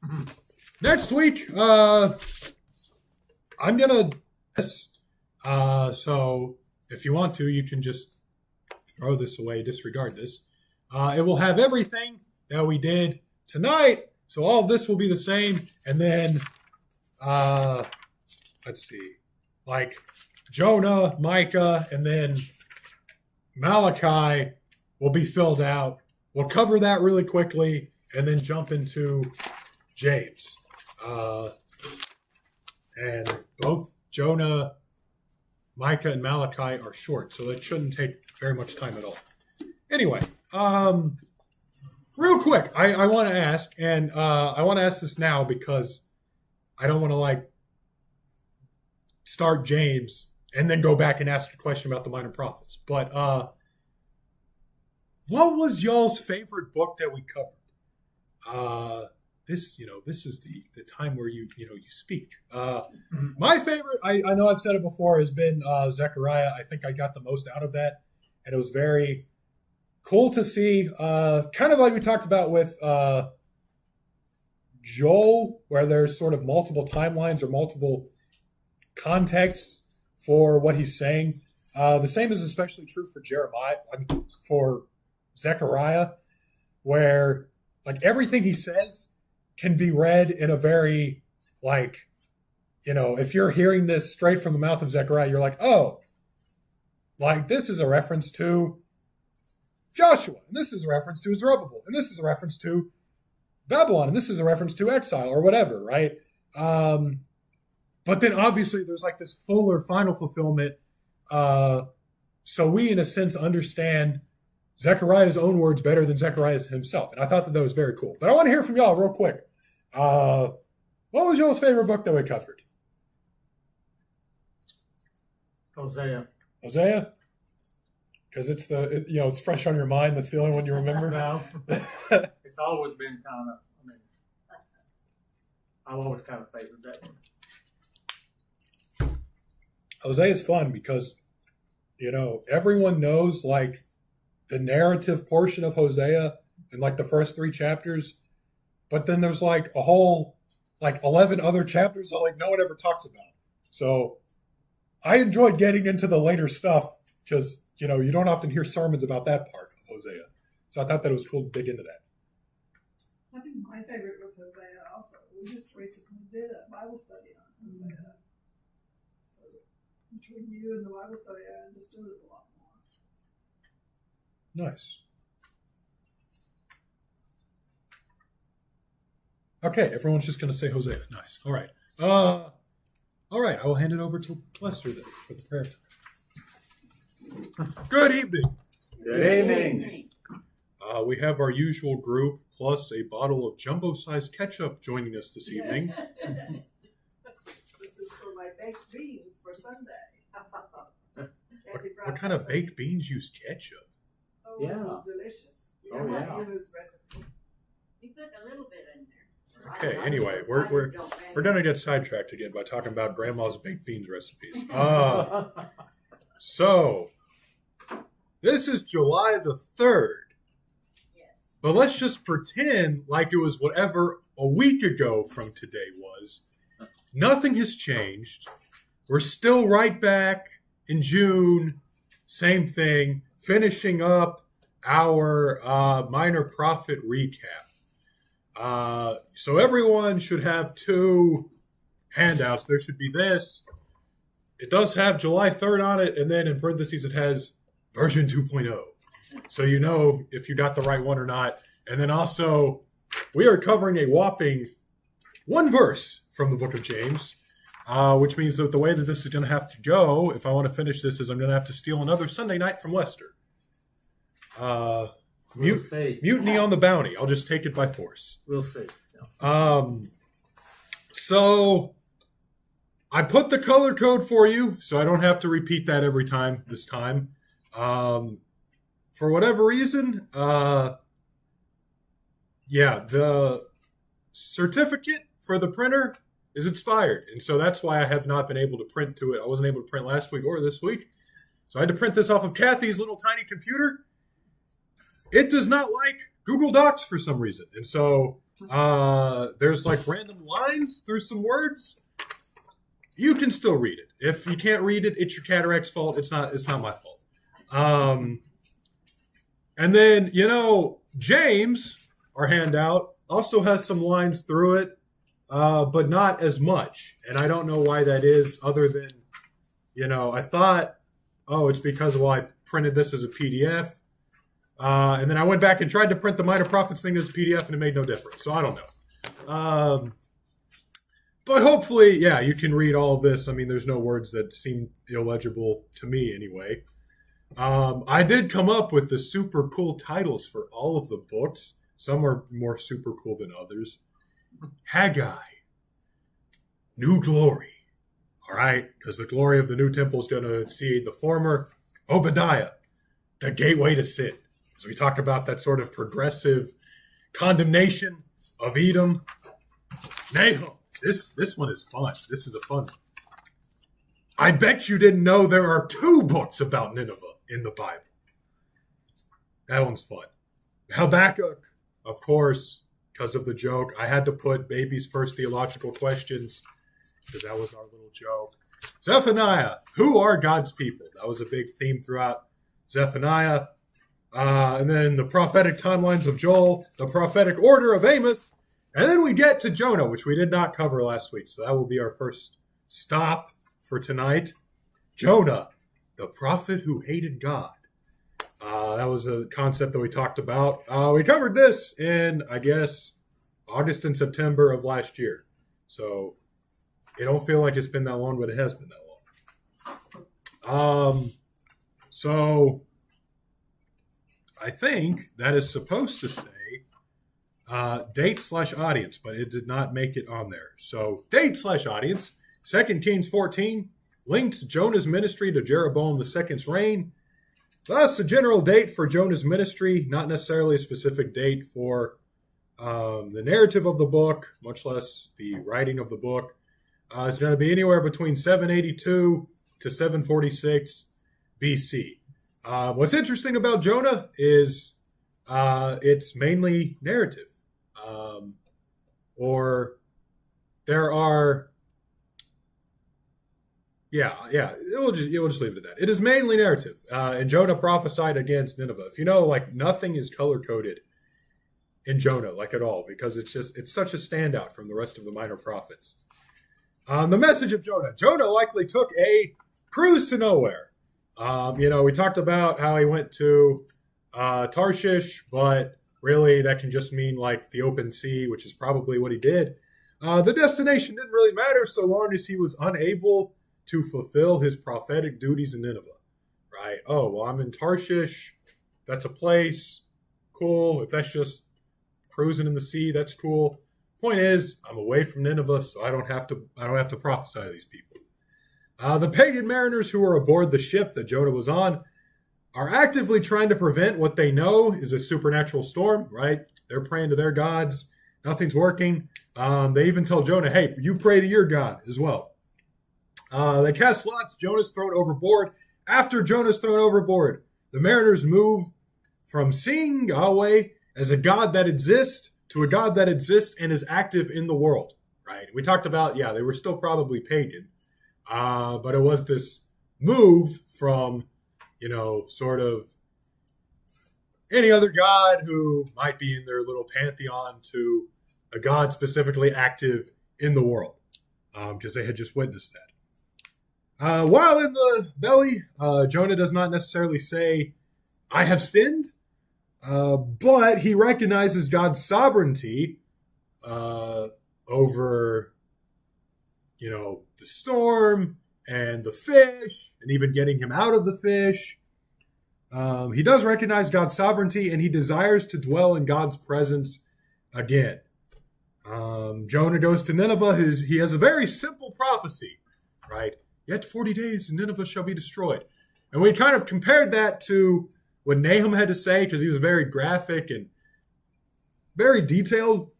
Mm-hmm. Next week, I'm gonna. So if you want to, you can just throw this away, disregard this. It will have everything that we did tonight, so all of this will be the same, and then let's see, like Jonah, Micah, and then Malachi will be filled out. We'll cover that really quickly, and then jump into James. And both Jonah, Micah, and Malachi are short, so it shouldn't take very much time at all. Anyway, real quick, I want to ask, and I want to ask this now because I don't want to start James and then go back and ask a question about the minor prophets. But what was y'all's favorite book that we covered? This is the time where you speak. My favorite, I know I've said it before, has been Zechariah. I think I got the most out of that, and it was very cool to see. Kind of like we talked about with Joel, where there's sort of multiple timelines or multiple contexts for what he's saying. The same is especially true for for Zechariah, where everything he says can be read in a very, if you're hearing this straight from the mouth of Zechariah, you're like, oh, this is a reference to Joshua, and this is a reference to Zerubbabel, and this is a reference to Babylon, and this is a reference to exile, or whatever, right? But then obviously there's this fuller final fulfillment. So we, in a sense, understand Zechariah's own words better than Zechariah himself. And I thought that was very cool. But I want to hear from y'all real quick. What was y'all's favorite book that we covered? Hosea. Hosea? Because it's it's fresh on your mind. That's the only one you remember. No, it's always been I've always kind of favored that one. Hosea is fun because, everyone knows the narrative portion of Hosea in the first 3 chapters but then there's like a whole 11 other chapters that no one ever talks about. So I enjoyed getting into the later stuff because you don't often hear sermons about that part of Hosea. So I thought that it was cool to dig into that. I think my favorite was Hosea also. We just recently did a Bible study on Hosea. So between you and the Bible study, I understood it a lot more. Nice. Okay, everyone's just going to say Hosea. Nice. All right. All right, I will hand it over to Lester then for the prayer time. Good evening. Good evening. We have our usual group plus a bottle of jumbo-sized ketchup joining us this evening. Yes. This is for my baked beans for Sunday. What kind of baked beans use ketchup? Oh, Yeah. delicious. Oh, yeah. His recipe. You put a little bit in there. Okay, anyway, we're gonna get sidetracked again by talking about Grandma's baked beans recipes. So this is July the 3rd, Yes. but let's just pretend like it was whatever a week ago from today was. Nothing has changed. We're still right back in June. Same thing. Finishing up our minor prophet recap. So everyone should have 2 handouts. There should be this. It does have July 3rd on it, and then in parentheses it has version 2.0. So you know if you got the right one or not. And then also, we are covering a whopping 1 verse from the book of James, which means that the way that this is going to have to go, if I want to finish this, is I'm going to have to steal another Sunday night from Lester. We'll see. Mutiny on the bounty. I'll just take it by force. We'll see. So I put the color code for you, so I don't have to repeat that every time this time. For whatever reason, the certificate for the printer is expired, and so that's why I have not been able to print to it. I wasn't able to print last week or this week, so I had to print this off of Kathy's little tiny computer. It does not like Google Docs for some reason. And so there's random lines through some words. You can still read it. If you can't read it, it's your cataract's fault. It's not my fault. And then, James, our handout, also has some lines through it, but not as much. And I don't know why that is other than, I thought, it's because, I printed this as a PDF. And then I went back and tried to print the Minor Prophets thing as a PDF, and it made no difference. So I don't know. But hopefully, you can read all of this. I mean, there's no words that seem illegible to me anyway. I did come up with the super cool titles for all of the books. Some are more super cool than others. Haggai, New Glory. All right, because the glory of the new temple is going to exceed the former. Obadiah, the gateway to sin. So we talk about that sort of progressive condemnation of Edom. Nahum, this one is fun. This is a fun one. I bet you didn't know there are 2 books about Nineveh in the Bible. That one's fun. Habakkuk, of course, because of the joke. I had to put baby's first theological questions because that was our little joke. Zephaniah, who are God's people? That was a big theme throughout Zephaniah. And then the prophetic timelines of Joel, the prophetic order of Amos, and then we get to Jonah, which we did not cover last week. So that will be our first stop for tonight. Jonah, the prophet who hated God. That was a concept that we talked about. We covered this in, I guess, August and September of last year. So it don't feel like it's been that long, but it has been that long. So I think that is supposed to say date/audience, but it did not make it on there. So date/audience, 2 Kings 14 links Jonah's ministry to Jeroboam II's reign. Thus, a general date for Jonah's ministry, not necessarily a specific date for the narrative of the book, much less the writing of the book. It's going to be anywhere between 782 to 746 BC. What's interesting about Jonah is it's mainly narrative. or there are. We'll just leave it at that. It is mainly narrative, and Jonah prophesied against Nineveh. If you know, like nothing is color coded in Jonah, like at all, because it's such a standout from the rest of the minor prophets. The message of Jonah. Jonah likely took a cruise to nowhere. We talked about how he went to Tarshish, but really that can just mean like the open sea, which is probably what he did. The destination didn't really matter so long as he was unable to fulfill his prophetic duties in Nineveh, right? Oh, well, I'm in Tarshish. That's a place. Cool. If that's just cruising in the sea, that's cool. Point is, I'm away from Nineveh, so I don't have to prophesy to these people. The pagan mariners who were aboard the ship that Jonah was on are actively trying to prevent what they know is a supernatural storm, right? They're praying to their gods. Nothing's working. They even tell Jonah, hey, you pray to your God as well. They cast lots. Jonah's thrown overboard. After Jonah's thrown overboard, the mariners move from seeing Yahweh as a God that exists to a God that exists and is active in the world, right? We talked about, they were still probably pagan, but it was this move from, sort of any other God who might be in their little pantheon to a God specifically active in the world, because they had just witnessed that. While in the belly, Jonah does not necessarily say, I have sinned, but he recognizes God's sovereignty over, the storm and the fish, and even getting him out of the fish. He does recognize God's sovereignty, and he desires to dwell in God's presence again. Jonah goes to Nineveh. He has a very simple prophecy, right? Yet 40 days and Nineveh shall be destroyed. And we kind of compared that to what Nahum had to say, because he was very graphic and very detailed.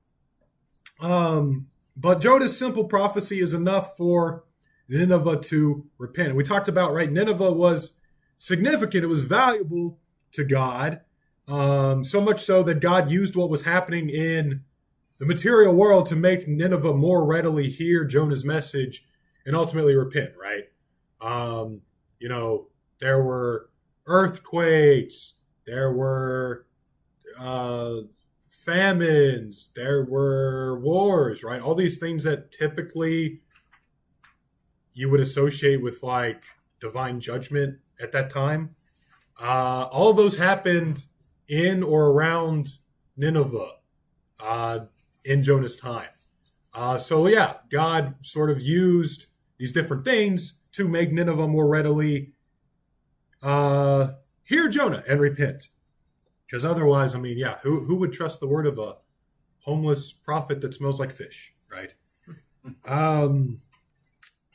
But Jonah's simple prophecy is enough for Nineveh to repent. And we talked about, right, Nineveh was significant. It was valuable to God, so much so that God used what was happening in the material world to make Nineveh more readily hear Jonah's message and ultimately repent, right? There were earthquakes, there were famines, there were wars, right? All these things that typically you would associate with like divine judgment at that time. All of those happened in or around Nineveh in Jonah's time. God sort of used these different things to make Nineveh more readily hear Jonah and repent. Because otherwise, who would trust the word of a homeless prophet that smells like fish, right?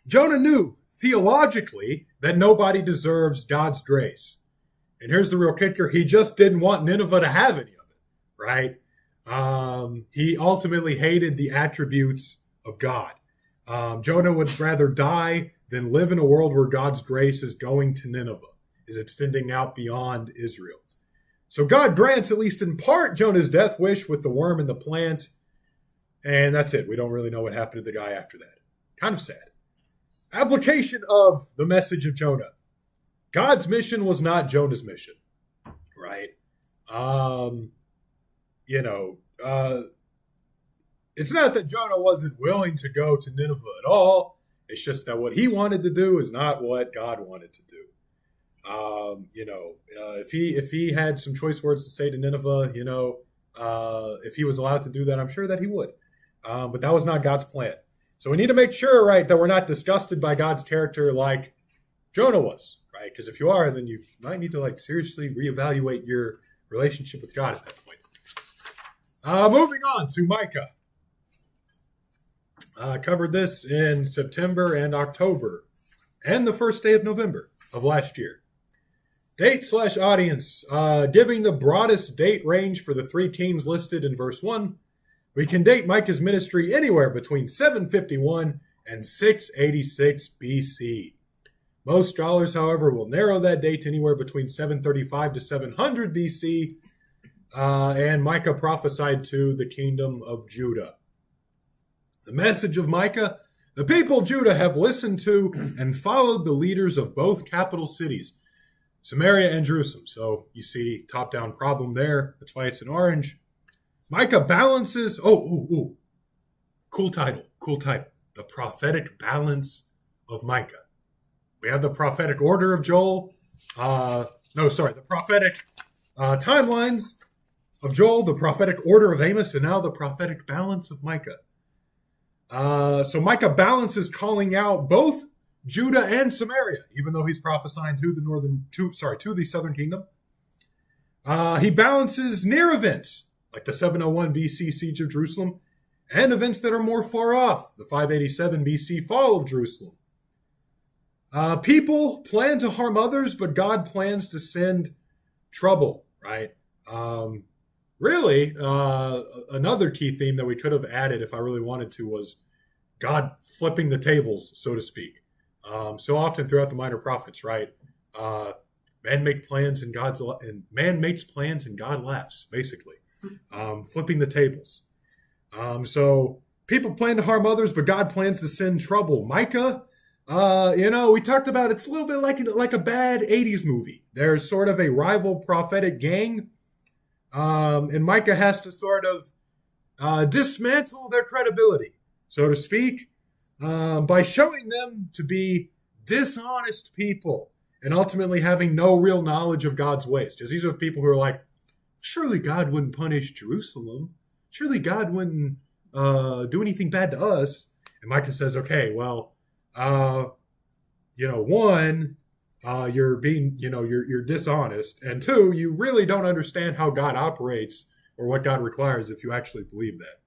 Jonah knew theologically that nobody deserves God's grace. And here's the real kicker. He just didn't want Nineveh to have any of it, right? He ultimately hated the attributes of God. Jonah would rather die than live in a world where God's grace is going to Nineveh, is extending out beyond Israel. So God grants, at least in part, Jonah's death wish with the worm and the plant. And that's it. We don't really know what happened to the guy after that. Kind of sad. Application of the message of Jonah. God's mission was not Jonah's mission, right? It's not that Jonah wasn't willing to go to Nineveh at all. It's just that what he wanted to do is not what God wanted to do. If he had some choice words to say to Nineveh, if he was allowed to do that, I'm sure that he would. But that was not God's plan. So we need to make sure, right, that we're not disgusted by God's character like Jonah was, right? Because if you are, then you might need to seriously reevaluate your relationship with God at that point. Moving on to Micah. Covered this in September and October and the first day of November of last year. Date/audience. Giving the broadest date range for the three kings listed in verse 1, we can date Micah's ministry anywhere between 751 and 686 BC. Most scholars, however, will narrow that date to anywhere between 735 to 700 BC, and Micah prophesied to the kingdom of Judah. The message of Micah, the people of Judah have listened to and followed the leaders of both capital cities, Samaria and Jerusalem. So you see top-down problem there. That's why it's in orange. Micah balances... Cool title. The prophetic balance of Micah. We have the prophetic order of Joel. The prophetic timelines of Joel, the prophetic order of Amos, and now the prophetic balance of Micah. So Micah balances calling out both Judah and Samaria, even though he's prophesying to the southern kingdom. He balances near events, like the 701 BC siege of Jerusalem, and events that are more far off, the 587 BC fall of Jerusalem. People plan to harm others, but God plans to send trouble, right? Another key theme that we could have added if I really wanted to was God flipping the tables, so to speak. So often throughout the minor prophets, right? Man makes plans and God laughs, basically. Flipping the tables. So people plan to harm others, but God plans to send trouble. Micah, we talked about it's a little bit like a bad 80s movie. There's sort of a rival prophetic gang, and Micah has to sort of dismantle their credibility, so to speak, by showing them to be dishonest people and ultimately having no real knowledge of God's ways. Because these are people who are like, surely God wouldn't punish Jerusalem. Surely God wouldn't do anything bad to us. And Micah says, okay, well, one, you're being, you're dishonest. And two, you really don't understand how God operates or what God requires if you actually believe that.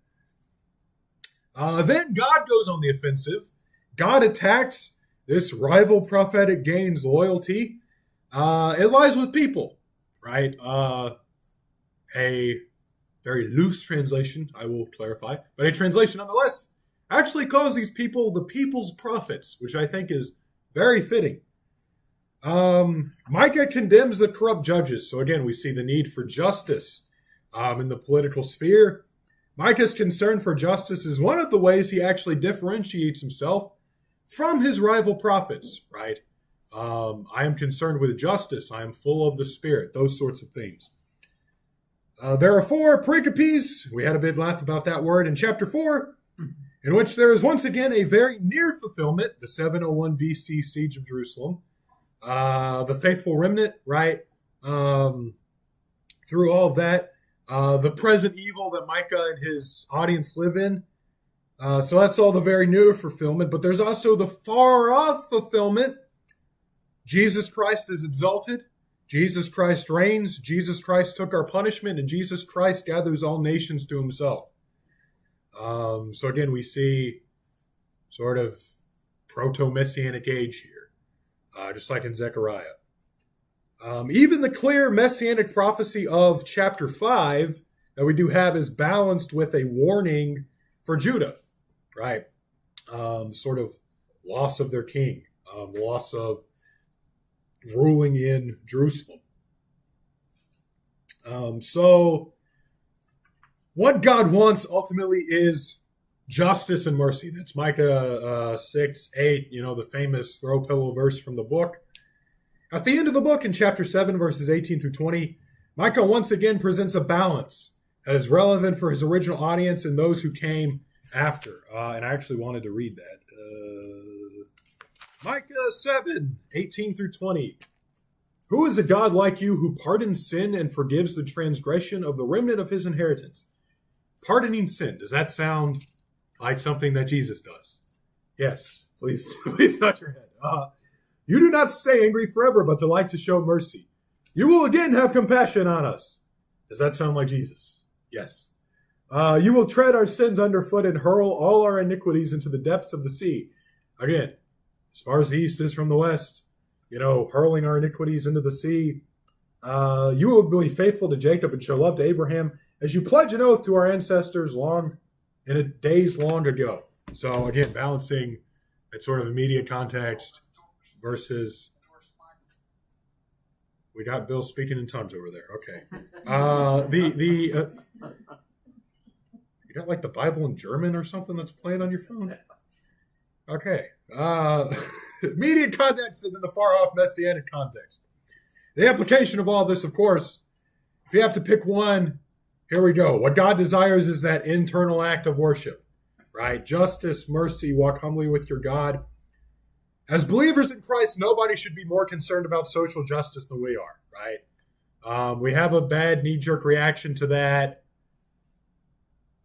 Then God goes on the offensive. God attacks this rival prophetic gang's loyalty. It lies with people, right? A very loose translation, I will clarify, but a translation nonetheless, actually calls these people the people's prophets, which I think is very fitting. Micah condemns the corrupt judges. So again, we see the need for justice in the political sphere. Micah's concern for justice is one of the ways he actually differentiates himself from his rival prophets, right? I am concerned with justice. I am full of the Spirit, those sorts of things. There are 4 pericopes. We had a big laugh about that word in chapter 4, in which there is once again a very near fulfillment, the 701 BC siege of Jerusalem. The faithful remnant, right? Through all of that, the present evil that Micah and his audience live in. So that's all the very near fulfillment. But there's also the far off fulfillment. Jesus Christ is exalted. Jesus Christ reigns. Jesus Christ took our punishment, and Jesus Christ gathers all nations to himself. So again, we see sort of proto-messianic age here, just like in Zechariah. Even the clear messianic prophecy of chapter 5 that we do have is balanced with a warning for Judah, right? Sort of loss of their king, loss of ruling in Jerusalem. So what God wants ultimately is justice and mercy. That's Micah 6:8, the famous throw pillow verse from the book. At the end of the book, in chapter 7, verses 18 through 20, Micah once again presents a balance that is relevant for his original audience and those who came after. And I actually wanted to read that. Micah 7, 18 through 20. Who is a God like you who pardons sin and forgives the transgression of the remnant of his inheritance? Pardoning sin. Does that sound like something that Jesus does? Yes. Please nod your head. You do not stay angry forever, but delight to show mercy. You will again have compassion on us. Does that sound like Jesus? Yes. You will tread our sins underfoot and hurl all our iniquities into the depths of the sea. Again, as far as the east is from the west, hurling our iniquities into the sea. You will be faithful to Jacob and show love to Abraham as you pledge an oath to our ancestors days long ago. So again, balancing that sort of immediate context versus we got Bill speaking in tongues over there. Okay. You got like the Bible in German or something that's playing on your phone? Okay. Immediate context and then the far-off messianic context. The application of all this, of course, if you have to pick one, here we go. What God desires is that internal act of worship, right? Justice, mercy, walk humbly with your God. As believers in Christ, nobody should be more concerned about social justice than we are, right? We have a bad knee-jerk reaction to that.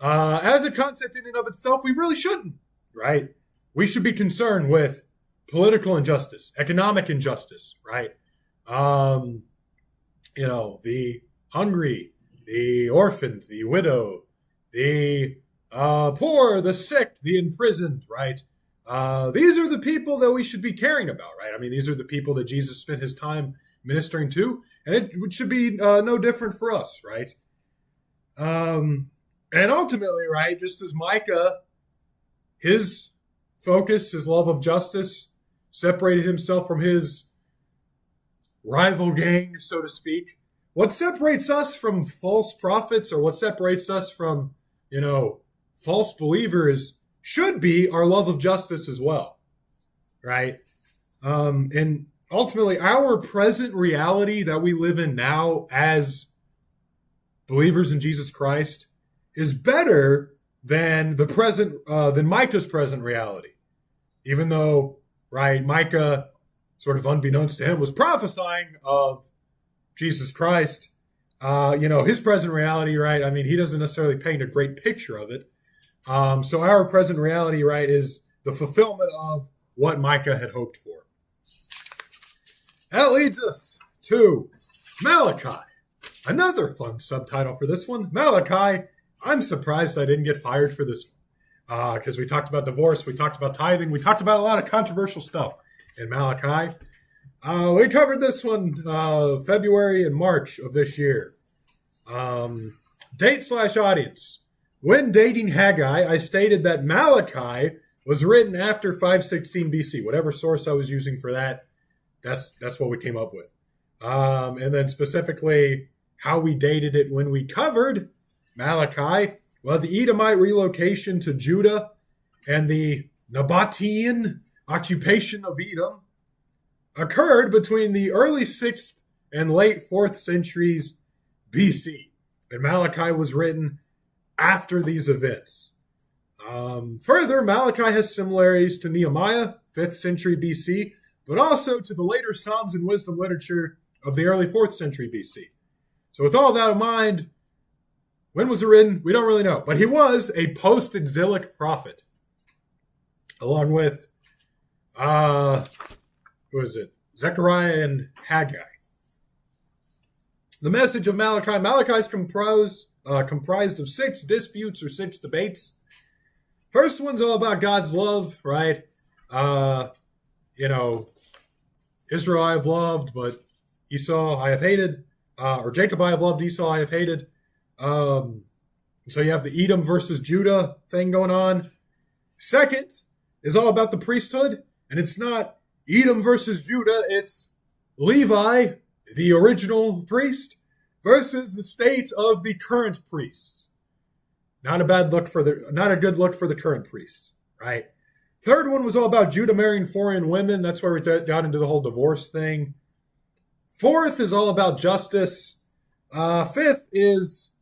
As a concept in and of itself, we really shouldn't, right? We should be concerned with political injustice, economic injustice, right? The hungry, the orphaned, the widow, the poor, the sick, the imprisoned, right? These are the people that we should be caring about, right? I mean, these are the people that Jesus spent his time ministering to, and it should be no different for us, right? And ultimately, right, just as Micah, his focus, his love of justice, separated himself from his rival gang, so to speak. What separates us from false prophets, or what separates us from, false believers, should be our love of justice as well, right? And ultimately, our present reality that we live in now as believers in Jesus Christ is better than than Micah's present reality. Even though, right, Micah, sort of unbeknownst to him, was prophesying of Jesus Christ, his present reality, right, I mean, he doesn't necessarily paint a great picture of it. So our present reality, right, is the fulfillment of what Micah had hoped for. That leads us to Malachi. Another fun subtitle for this one, Malachi. I'm surprised I didn't get fired for this one. Because we talked about divorce, we talked about tithing, we talked about a lot of controversial stuff in Malachi. We covered this one February and March of this year. Date/audience. When dating Haggai, I stated that Malachi was written after 516 BC. Whatever source I was using for that, that's what we came up with. And then specifically how we dated it when we covered Malachi. Well, the Edomite relocation to Judah and the Nabatean occupation of Edom occurred between the early 6th and late 4th centuries BC. And Malachi was written after these events. Further, Malachi has similarities to Nehemiah, 5th century BC, but also to the later Psalms and wisdom literature of the early 4th century BC. So with all that in mind, when was it written? We don't really know. But he was a post-exilic prophet, along with, who is it? Zechariah and Haggai. The message of Malachi. Malachi is comprised of 6 disputes or 6 debates. First one's all about God's love, right? Israel I have loved, but Esau I have hated. Or Jacob I have loved, Esau I have hated. So you have the Edom versus Judah thing going on. Second is all about the priesthood, and it's not Edom versus Judah, it's Levi, the original priest, versus the state of the current priests. Not a good look for the current priests, right? Third one was all about Judah marrying foreign women. That's where we got into the whole divorce thing. Fourth is all about justice. Fifth is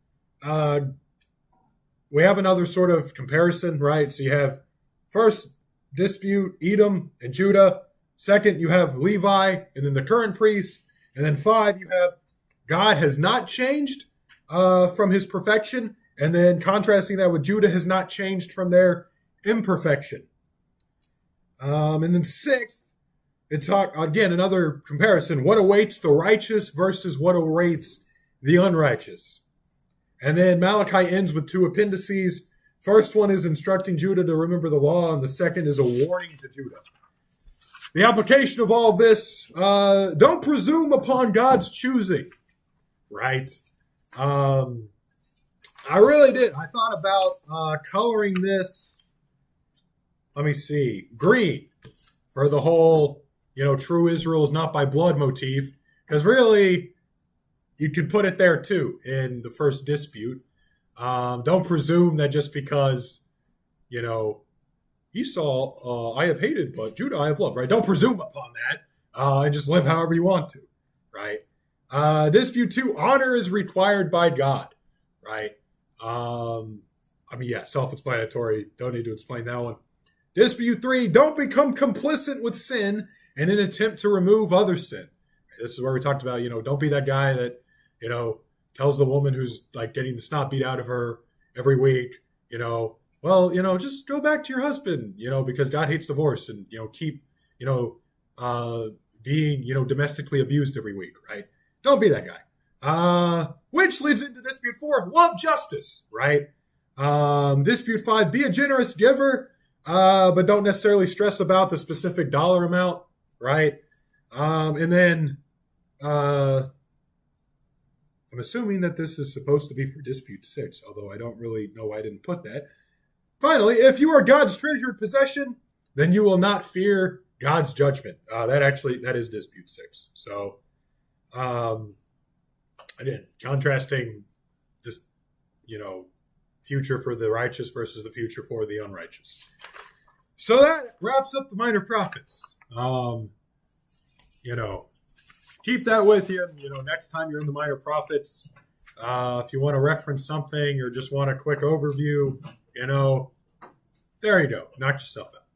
we have another sort of comparison, right? So you have first dispute, Edom and Judah. Second, you have Levi and then the current priests. And then 5, you have God has not changed from his perfection. And then contrasting that with Judah has not changed from their imperfection. And then 6th, it's again another comparison. What awaits the righteous versus what awaits the unrighteous. And then Malachi ends with 2 appendices. First one is instructing Judah to remember the law, and the second is a warning to Judah. The application of all this, don't presume upon God's choosing, right? I really did. I thought about coloring this, let me see, green for the whole, true Israel is not by blood motif, because really, you can put it there too in the first dispute. Don't presume that just because, Esau I have hated, but Judah I have loved, right? Don't presume upon that and just live however you want to, right? Dispute 2, honor is required by God, right? Self-explanatory. Don't need to explain that one. Dispute 3, don't become complicit with sin in an attempt to remove other sin. This is where we talked about, don't be that guy that, tells the woman who's like getting the snot beat out of her every week, just go back to your husband, because God hates divorce, and, keep, being, domestically abused every week, right? Don't be that guy. Which leads into dispute 4, love justice, right? Dispute 5, be a generous giver, but don't necessarily stress about the specific dollar amount, right? And then I'm assuming that this is supposed to be for dispute 6, although I don't really know why I didn't put that. Finally, if you are God's treasured possession, then you will not fear God's judgment. That is dispute 6. So, again, contrasting this, future for the righteous versus the future for the unrighteous. So that wraps up the minor prophets. Keep that with you. Next time you're in the minor prophets, if you want to reference something or just want a quick overview, there you go. Knock yourself out.